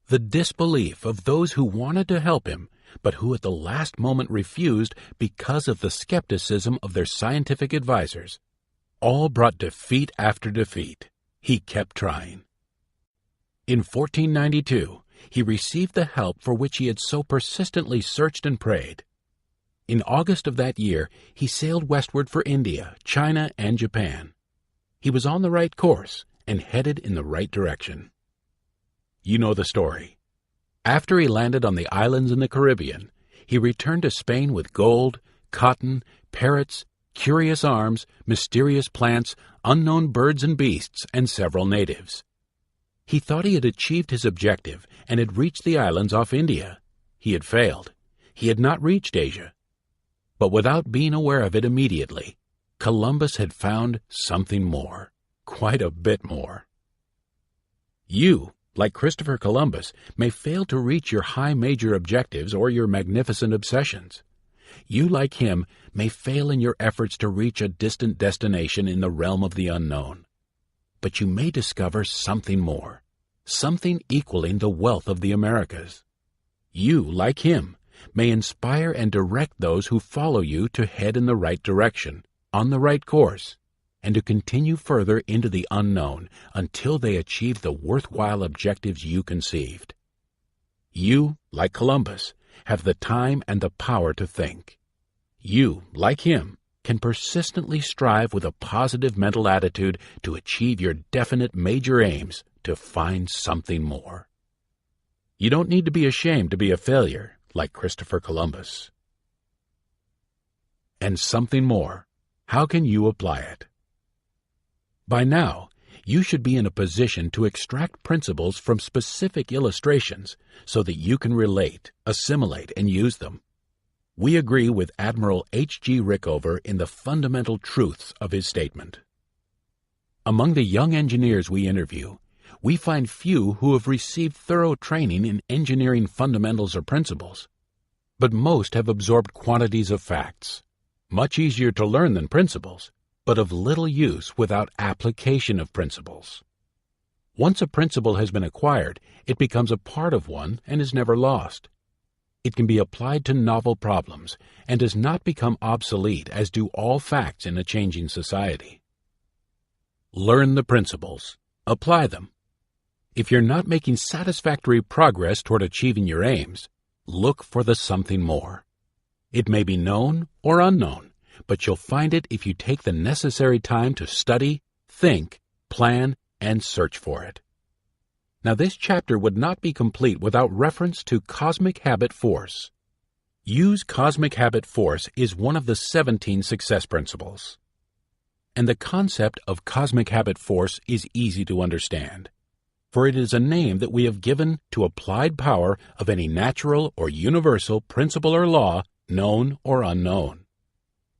the disbelief of those who wanted to help him, but who at the last moment refused because of the skepticism of their scientific advisors, all brought defeat after defeat. He kept trying. In 1492, he received the help for which he had so persistently searched and prayed. In August of that year, he sailed westward for India, China, and Japan. He was on the right course and headed in the right direction. You know the story. After he landed on the islands in the Caribbean, he returned to Spain with gold, cotton, parrots, curious arms, mysterious plants, unknown birds and beasts, and several natives. He thought he had achieved his objective and had reached the islands off India. He had failed. He had not reached Asia. But without being aware of it immediately, Columbus had found something more, quite a bit more. You, like Christopher Columbus, may fail to reach your high major objectives or your magnificent obsessions. You, like him, may fail in your efforts to reach a distant destination in the realm of the unknown. But you may discover something more, something equaling the wealth of the Americas. You, like him, may inspire and direct those who follow you to head in the right direction, on the right course, and to continue further into the unknown until they achieve the worthwhile objectives you conceived. You, like Columbus, have the time and the power to think. You, like him, can persistently strive with a positive mental attitude to achieve your definite major aims to find something more. You don't need to be ashamed to be a failure like Christopher Columbus. And something more. How can you apply it? By now, you should be in a position to extract principles from specific illustrations so that you can relate, assimilate, and use them. We agree with Admiral H.G. Rickover in the fundamental truths of his statement. Among the young engineers we interview, we find few who have received thorough training in engineering fundamentals or principles, but most have absorbed quantities of facts, much easier to learn than principles, but of little use without application of principles. Once a principle has been acquired, it becomes a part of one and is never lost. It can be applied to novel problems and does not become obsolete as do all facts in a changing society. Learn the principles. Apply them. If you're not making satisfactory progress toward achieving your aims, look for the something more. It may be known or unknown, but you'll find it if you take the necessary time to study, think, plan, and search for it. Now, this chapter would not be complete without reference to cosmic habit force. Use cosmic habit force is one of the 17 success principles. And the concept of cosmic habit force is easy to understand, for it is a name that we have given to applied power of any natural or universal principle or law, known or unknown.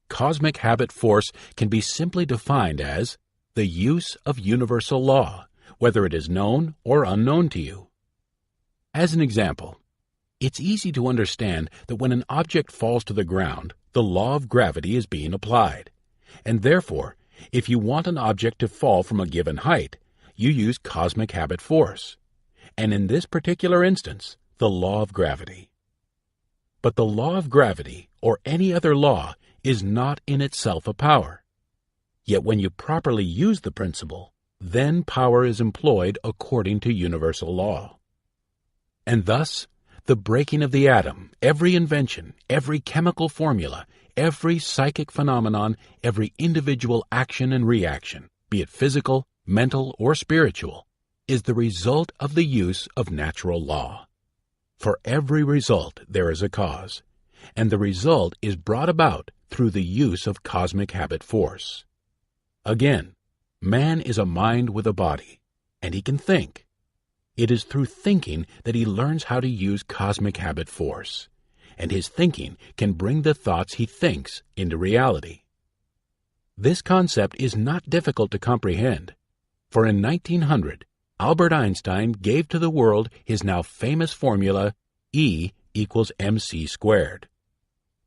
Cosmic habit force can be simply defined as the use of universal law, whether it is known or unknown to you. As an example, it's easy to understand that when an object falls to the ground, the law of gravity is being applied, and therefore, if you want an object to fall from a given height, you use cosmic habit force, and in this particular instance, the law of gravity. But the law of gravity, or any other law, is not in itself a power. Yet when you properly use the principle, then power is employed according to universal law. And thus, the breaking of the atom, every invention, every chemical formula, every psychic phenomenon, every individual action and reaction, be it physical, mental, or spiritual, is the result of the use of natural law. For every result there is a cause, and the result is brought about through the use of cosmic habit force. Again, man is a mind with a body, and he can think. It is through thinking that he learns how to use cosmic habit force, and his thinking can bring the thoughts he thinks into reality. This concept is not difficult to comprehend, for in 1900, Albert Einstein gave to the world his now famous formula E equals mc squared.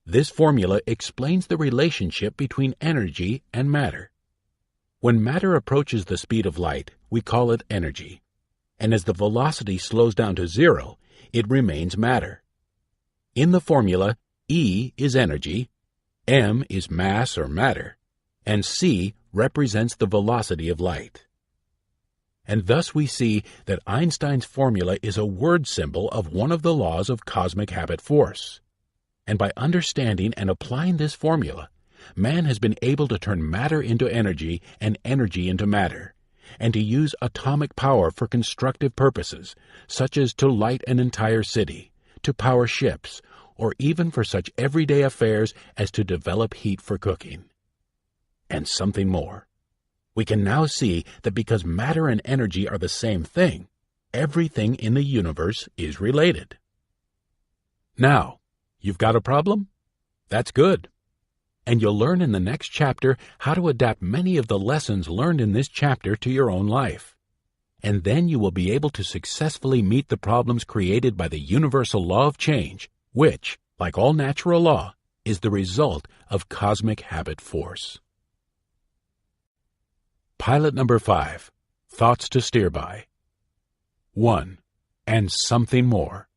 This formula explains the relationship between energy and matter. When matter approaches the speed of light, we call it energy, and as the velocity slows down to zero, it remains matter. In the formula, E is energy, m is mass or matter, and c represents the velocity of light. And thus we see that Einstein's formula is a word symbol of one of the laws of cosmic habit force. And by understanding and applying this formula, man has been able to turn matter into energy and energy into matter, and to use atomic power for constructive purposes, such as to light an entire city, to power ships, or even for such everyday affairs as to develop heat for cooking. And something more. We can now see that because matter and energy are the same thing, everything in the universe is related. Now, you've got a problem? That's good. And you'll learn in the next chapter how to adapt many of the lessons learned in this chapter to your own life. And then you will be able to successfully meet the problems created by the universal law of change, which, like all natural law, is the result of cosmic habit force. Pilot number 5. Thoughts to steer by. 1. And something more.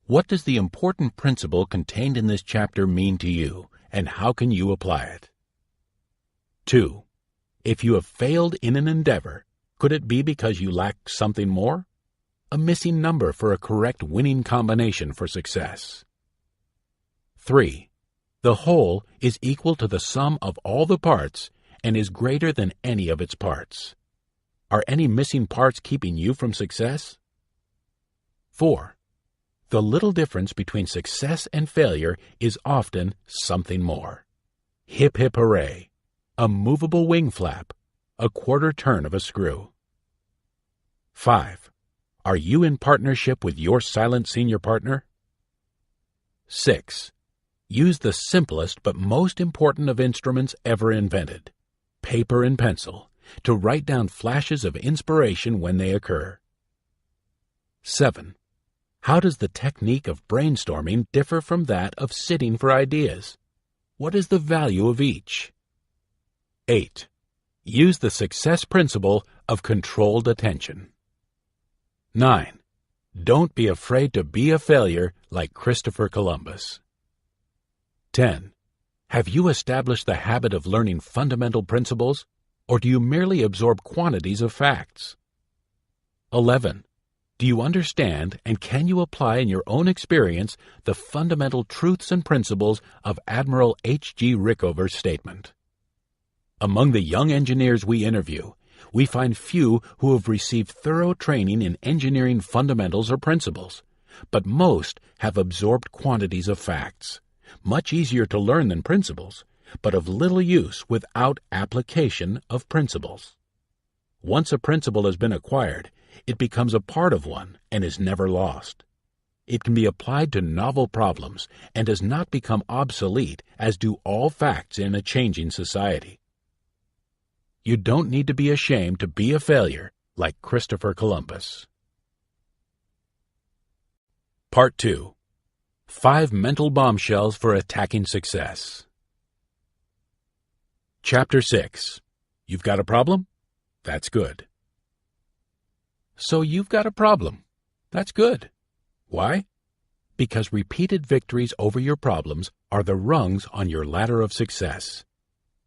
What does the important principle contained in this chapter mean to you, and how can you apply it? 2. If you have failed in an endeavor, could it be because you lack something more? A missing number for a correct winning combination for success. 3. The whole is equal to the sum of all the parts and is greater than any of its parts. Are any missing parts keeping you from success? 4. The little difference between success and failure is often something more. Hip hip hooray, a movable wing flap, a quarter turn of a screw. 5. Are you in partnership with your silent senior partner? 6. Use the simplest but most important of instruments ever invented, paper and pencil, to write down flashes of inspiration when they occur. 7. How does the technique of brainstorming differ from that of sitting for ideas? What is the value of each? 8. Use the success principle of controlled attention. 9. Don't be afraid to be a failure like Christopher Columbus. 10. Have you established the habit of learning fundamental principles? or do you merely absorb quantities of facts? 11. Do you understand and can you apply in your own experience the fundamental truths and principles of Admiral H.G. Rickover's statement? Among the young engineers we interview, we find few who have received thorough training in engineering fundamentals or principles, but most have absorbed quantities of facts, much easier to learn than principles, but of little use without application of principles. Once a principle has been acquired, it becomes a part of one and is never lost. It can be applied to novel problems and does not become obsolete as do all facts in a changing society. You don't need to be ashamed to be a failure like Christopher Columbus. Part 2. 5 Mental Bombshells for Attacking Success. Chapter 6. You've got a problem? That's good. So you've got a problem. That's good. Why? Because repeated victories over your problems are the rungs on your ladder of success.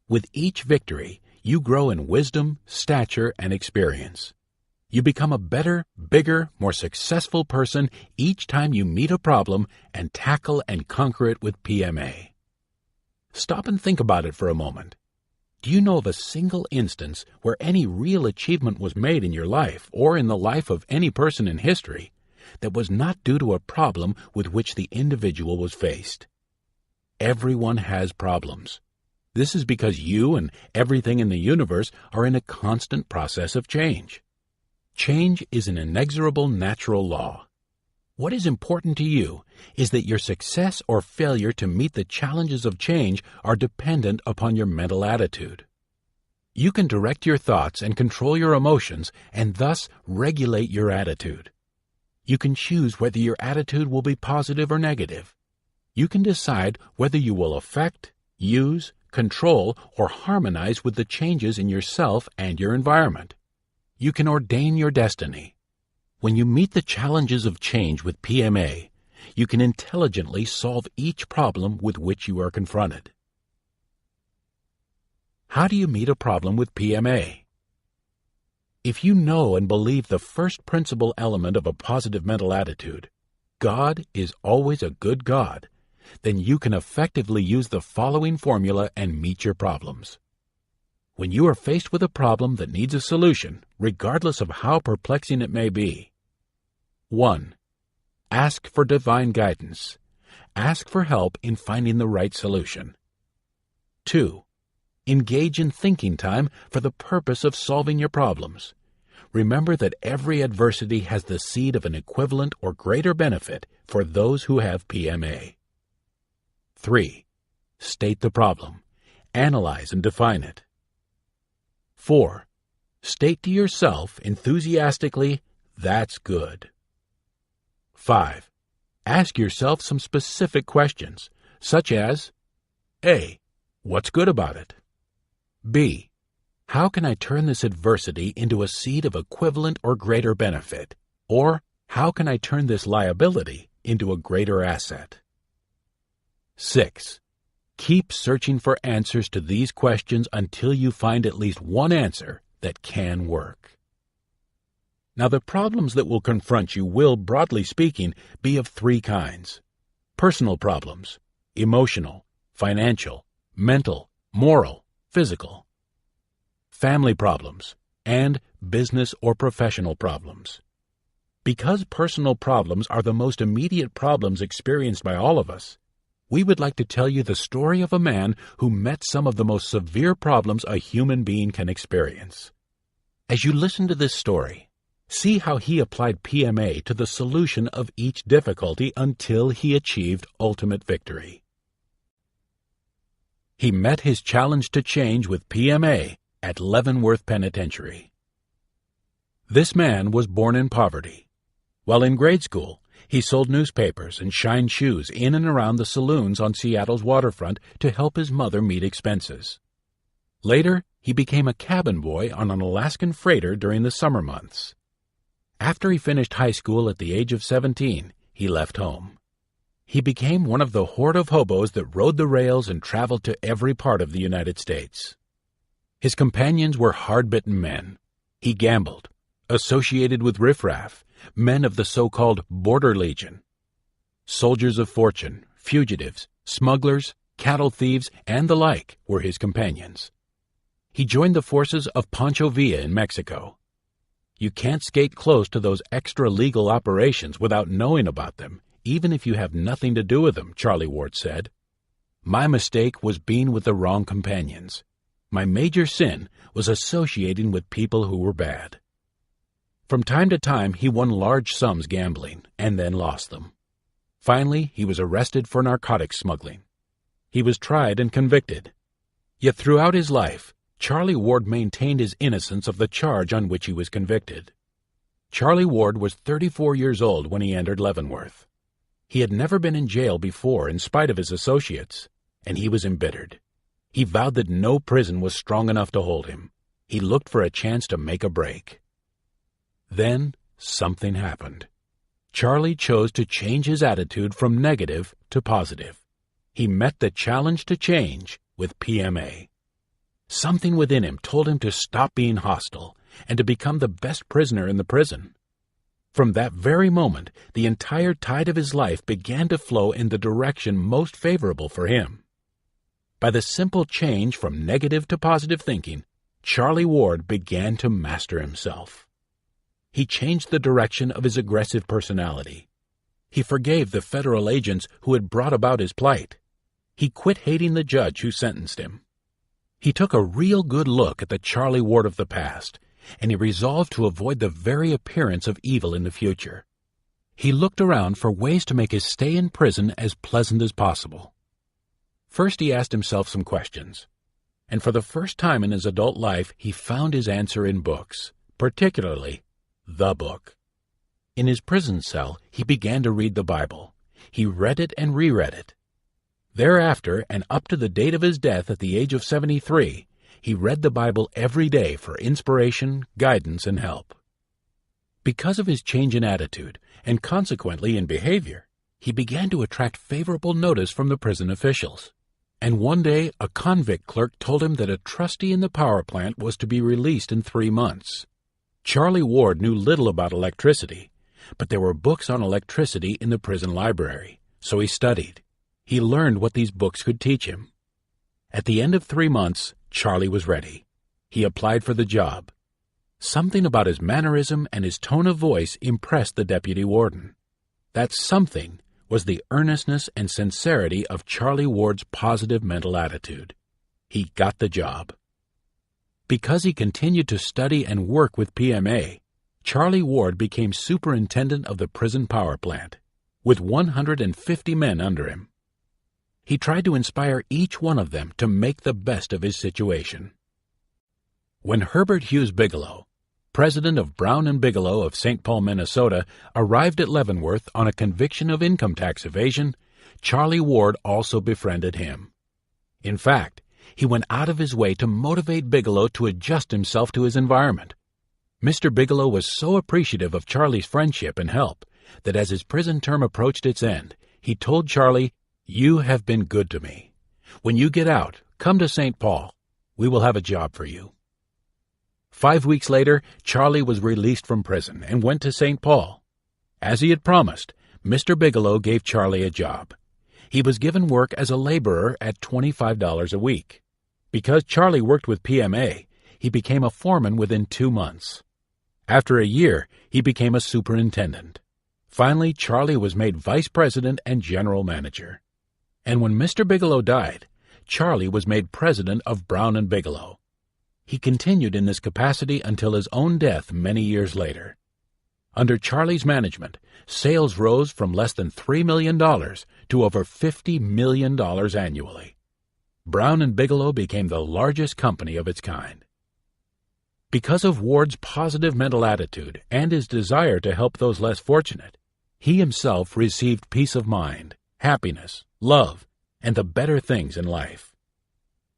With each victory, you grow in wisdom, stature, and experience. You become a better, bigger, more successful person each time you meet a problem and tackle and conquer it with PMA. Stop and think about it for a moment. Do you know of a single instance where any real achievement was made in your life or in the life of any person in history that was not due to a problem with which the individual was faced? Everyone has problems. This is because you and everything in the universe are in a constant process of change. Change is an inexorable natural law. What is important to you is that your success or failure to meet the challenges of change are dependent upon your mental attitude. You can direct your thoughts and control your emotions and thus regulate your attitude. You can choose whether your attitude will be positive or negative. You can decide whether you will affect, use, control, or harmonize with the changes in yourself and your environment. You can ordain your destiny. When you meet the challenges of change with PMA, you can intelligently solve each problem with which you are confronted. How do you meet a problem with PMA? If you know and believe the first principal element of a positive mental attitude, God is always a good God, then you can effectively use the following formula and meet your problems. When you are faced with a problem that needs a solution, regardless of how perplexing it may be, 1. Ask for divine guidance. Ask for help in finding the right solution. 2. Engage in thinking time for the purpose of solving your problems. Remember that every adversity has the seed of an equivalent or greater benefit for those who have PMA. 3. State the problem. Analyze and define it. 4. State to yourself enthusiastically, "That's good." 5. Ask yourself some specific questions, such as A. What's good about it? B. How can I turn this adversity into a seed of equivalent or greater benefit? Or how can I turn this liability into a greater asset? 6. Keep searching for answers to these questions until you find at least one answer that can work. Now, the problems that will confront you will, broadly speaking, be of 3 kinds: personal problems, emotional, financial, mental, moral, physical; family problems, and business or professional problems. Because personal problems are the most immediate problems experienced by all of us, we would like to tell you the story of a man who met some of the most severe problems a human being can experience. As you listen to this story, see how he applied PMA to the solution of each difficulty until he achieved ultimate victory. He met his challenge to change with PMA at Leavenworth Penitentiary. This man was born in poverty. While in grade school, he sold newspapers and shined shoes in and around the saloons on Seattle's waterfront to help his mother meet expenses. Later, he became a cabin boy on an Alaskan freighter during the summer months. After he finished high school at the age of 17, he left home. He became one of the horde of hobos that rode the rails and traveled to every part of the United States. His companions were hard-bitten men. He gambled, associated with riffraff, men of the so-called Border Legion. Soldiers of fortune, fugitives, smugglers, cattle thieves, and the like were his companions. He joined the forces of Pancho Villa in Mexico. You can't skate close to those extra-legal operations without knowing about them, even if you have nothing to do with them, Charlie Ward said. My mistake was being with the wrong companions. My major sin was associating with people who were bad. From time to time, he won large sums gambling and then lost them. Finally, he was arrested for narcotics smuggling. He was tried and convicted. Yet throughout his life, Charlie Ward maintained his innocence of the charge on which he was convicted. Charlie Ward was 34 years old when he entered Leavenworth. He had never been in jail before in spite of his associates, and he was embittered. He vowed that no prison was strong enough to hold him. He looked for a chance to make a break. Then something happened. Charlie chose to change his attitude from negative to positive. He met the challenge to change with PMA. Something within him told him to stop being hostile and to become the best prisoner in the prison. From that very moment, the entire tide of his life began to flow in the direction most favorable for him. By the simple change from negative to positive thinking, Charlie Ward began to master himself. He changed the direction of his aggressive personality. He forgave the federal agents who had brought about his plight. He quit hating the judge who sentenced him. He took a real good look at the Charlie Ward of the past, and he resolved to avoid the very appearance of evil in the future. He looked around for ways to make his stay in prison as pleasant as possible. First, he asked himself some questions, and for the first time in his adult life, he found his answer in books, particularly the book. In his prison cell, he began to read the Bible. He read it and reread it. Thereafter, and up to the date of his death at the age of 73, he read the Bible every day for inspiration, guidance, and help. Because of his change in attitude, and consequently in behavior, he began to attract favorable notice from the prison officials. And one day, a convict clerk told him that a trustee in the power plant was to be released in 3 months. Charlie Ward knew little about electricity, but there were books on electricity in the prison library, so he studied. He learned what these books could teach him. At the end of 3 months, Charlie was ready. He applied for the job. Something about his mannerism and his tone of voice impressed the deputy warden. That something was the earnestness and sincerity of Charlie Ward's positive mental attitude. He got the job. Because he continued to study and work with PMA, Charlie Ward became superintendent of the prison power plant, with 150 men under him. He tried to inspire each one of them to make the best of his situation. When Herbert Hughes Bigelow, president of Brown & Bigelow of St. Paul, Minnesota, arrived at Leavenworth on a conviction of income tax evasion, Charlie Ward also befriended him. In fact, he went out of his way to motivate Bigelow to adjust himself to his environment. Mr. Bigelow was so appreciative of Charlie's friendship and help that as his prison term approached its end, he told Charlie, "You have been good to me. When you get out, come to St. Paul. We will have a job for you." 5 weeks later, Charlie was released from prison and went to St. Paul. As he had promised, Mr. Bigelow gave Charlie a job. He was given work as a laborer at $25 a week. Because Charlie worked with PMA, he became a foreman within 2 months. After a year, he became a superintendent. Finally, Charlie was made vice president and general manager. And when Mr. Bigelow died, Charlie was made president of Brown & Bigelow. He continued in this capacity until his own death many years later. Under Charlie's management, sales rose from less than $3 million to over $50 million annually. Brown & Bigelow became the largest company of its kind. Because of Ward's positive mental attitude and his desire to help those less fortunate, he himself received peace of mind, happiness, love, and the better things in life.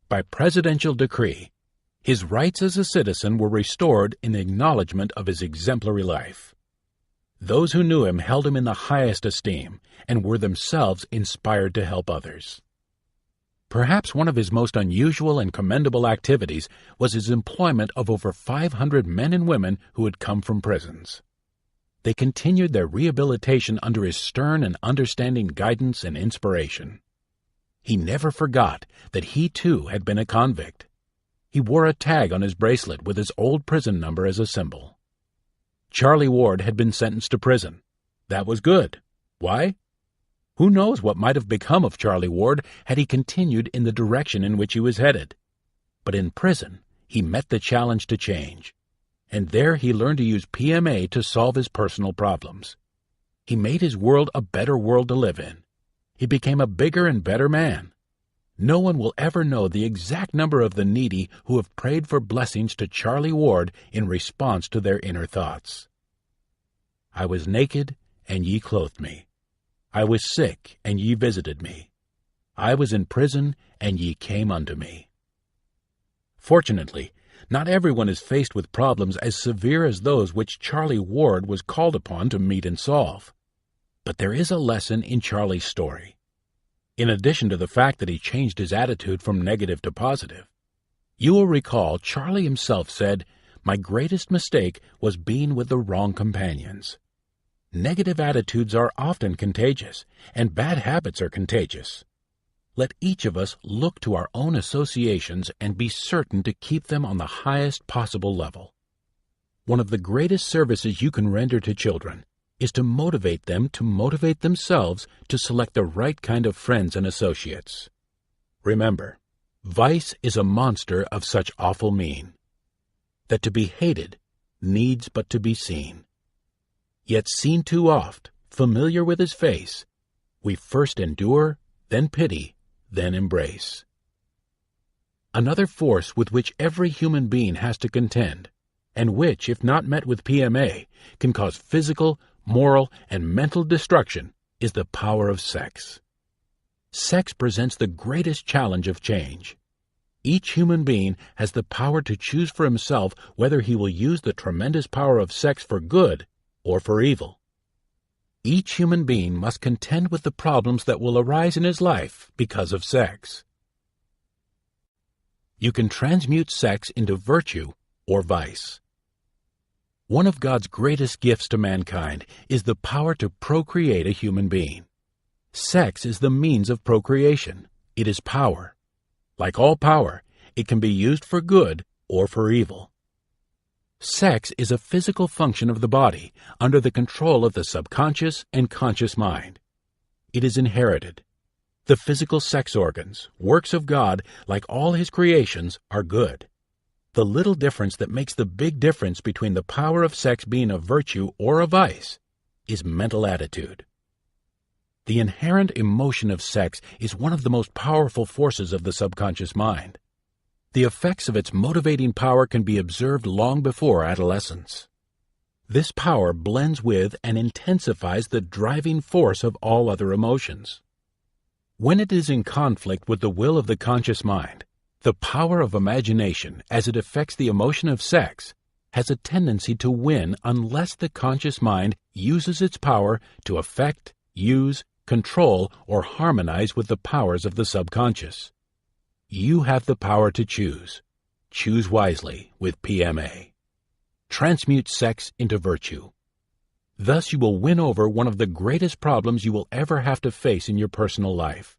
By presidential decree, his rights as a citizen were restored in acknowledgment of his exemplary life. Those who knew him held him in the highest esteem and were themselves inspired to help others. Perhaps one of his most unusual and commendable activities was his employment of over 500 men and women who had come from prisons. They continued their rehabilitation under his stern and understanding guidance and inspiration. He never forgot that he too had been a convict. He wore a tag on his bracelet with his old prison number as a symbol. Charlie Ward had been sentenced to prison. That was good. Why? Who knows what might have become of Charlie Ward had he continued in the direction in which he was headed. But in prison, he met the challenge to change, and there he learned to use PMA to solve his personal problems. He made his world a better world to live in. He became a bigger and better man. No one will ever know the exact number of the needy who have prayed for blessings to Charlie Ward in response to their inner thoughts. I was naked, and ye clothed me. I was sick, and ye visited me. I was in prison, and ye came unto me. Fortunately, not everyone is faced with problems as severe as those which Charlie Ward was called upon to meet and solve. But there is a lesson in Charlie's story. In addition to the fact that he changed his attitude from negative to positive, you will recall Charlie himself said, "My greatest mistake was being with the wrong companions." Negative attitudes are often contagious, and bad habits are contagious. Let each of us look to our own associations and be certain to keep them on the highest possible level. One of the greatest services you can render to children is to motivate them to motivate themselves to select the right kind of friends and associates. Remember, vice is a monster of such awful mien, that to be hated needs but to be seen. Yet seen too oft, familiar with his face, we first endure, then pity, then embrace. Another force with which every human being has to contend, and which, if not met with PMA, can cause physical, moral, and mental destruction, is the power of sex. Sex presents the greatest challenge of change. Each human being has the power to choose for himself whether he will use the tremendous power of sex for good or for evil. Each human being must contend with the problems that will arise in his life because of sex. You can transmute sex into virtue or vice. One of God's greatest gifts to mankind is the power to procreate a human being. Sex is the means of procreation. It is power. Like all power, it can be used for good or for evil. Sex is a physical function of the body under the control of the subconscious and conscious mind. It is inherited. The physical sex organs, works of God, like all His creations, are good. The little difference that makes the big difference between the power of sex being a virtue or a vice is mental attitude. The inherent emotion of sex is one of the most powerful forces of the subconscious mind. The effects of its motivating power can be observed long before adolescence. This power blends with and intensifies the driving force of all other emotions. When it is in conflict with the will of the conscious mind, the power of imagination, as it affects the emotion of sex, has a tendency to win unless the conscious mind uses its power to affect, use, control, or harmonize with the powers of the subconscious. You have the power to choose. Choose wisely with PMA. Transmute sex into virtue. Thus you will win over one of the greatest problems you will ever have to face in your personal life,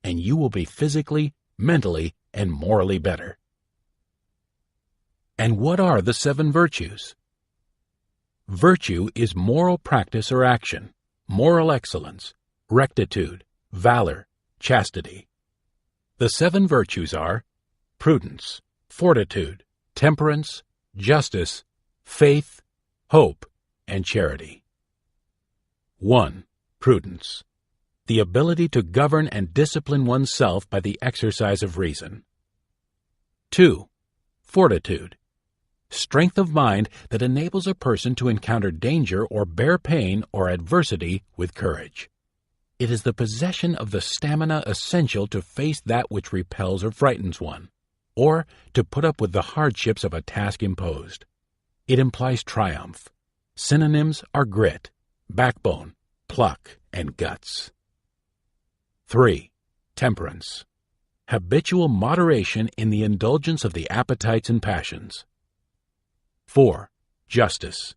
and you will be physically, mentally, and morally better. And what are the 7 virtues? Virtue is moral practice or action, moral excellence, rectitude, valor, chastity. The 7 virtues are prudence, fortitude, temperance, justice, faith, hope, and charity. 1. Prudence. The ability to govern and discipline oneself by the exercise of reason. 2. Fortitude. Strength of mind that enables a person to encounter danger or bear pain or adversity with courage. It is the possession of the stamina essential to face that which repels or frightens one, or to put up with the hardships of a task imposed. It implies triumph. Synonyms are grit, backbone, pluck, and guts. 3. Temperance. Habitual moderation in the indulgence of the appetites and passions. 4. Justice.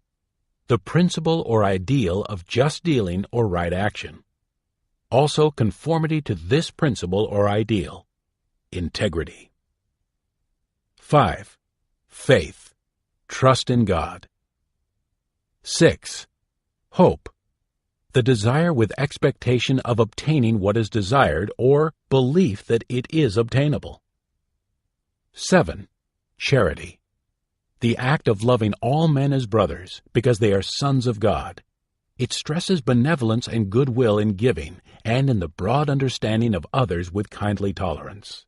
The principle or ideal of just dealing or right action. Also conformity to this principle or ideal. Integrity. 5. Faith. Trust in God. 6. Hope. The desire with expectation of obtaining what is desired or belief that it is obtainable. 7. Charity. The act of loving all men as brothers because they are sons of God. It stresses benevolence and goodwill in giving and in the broad understanding of others with kindly tolerance.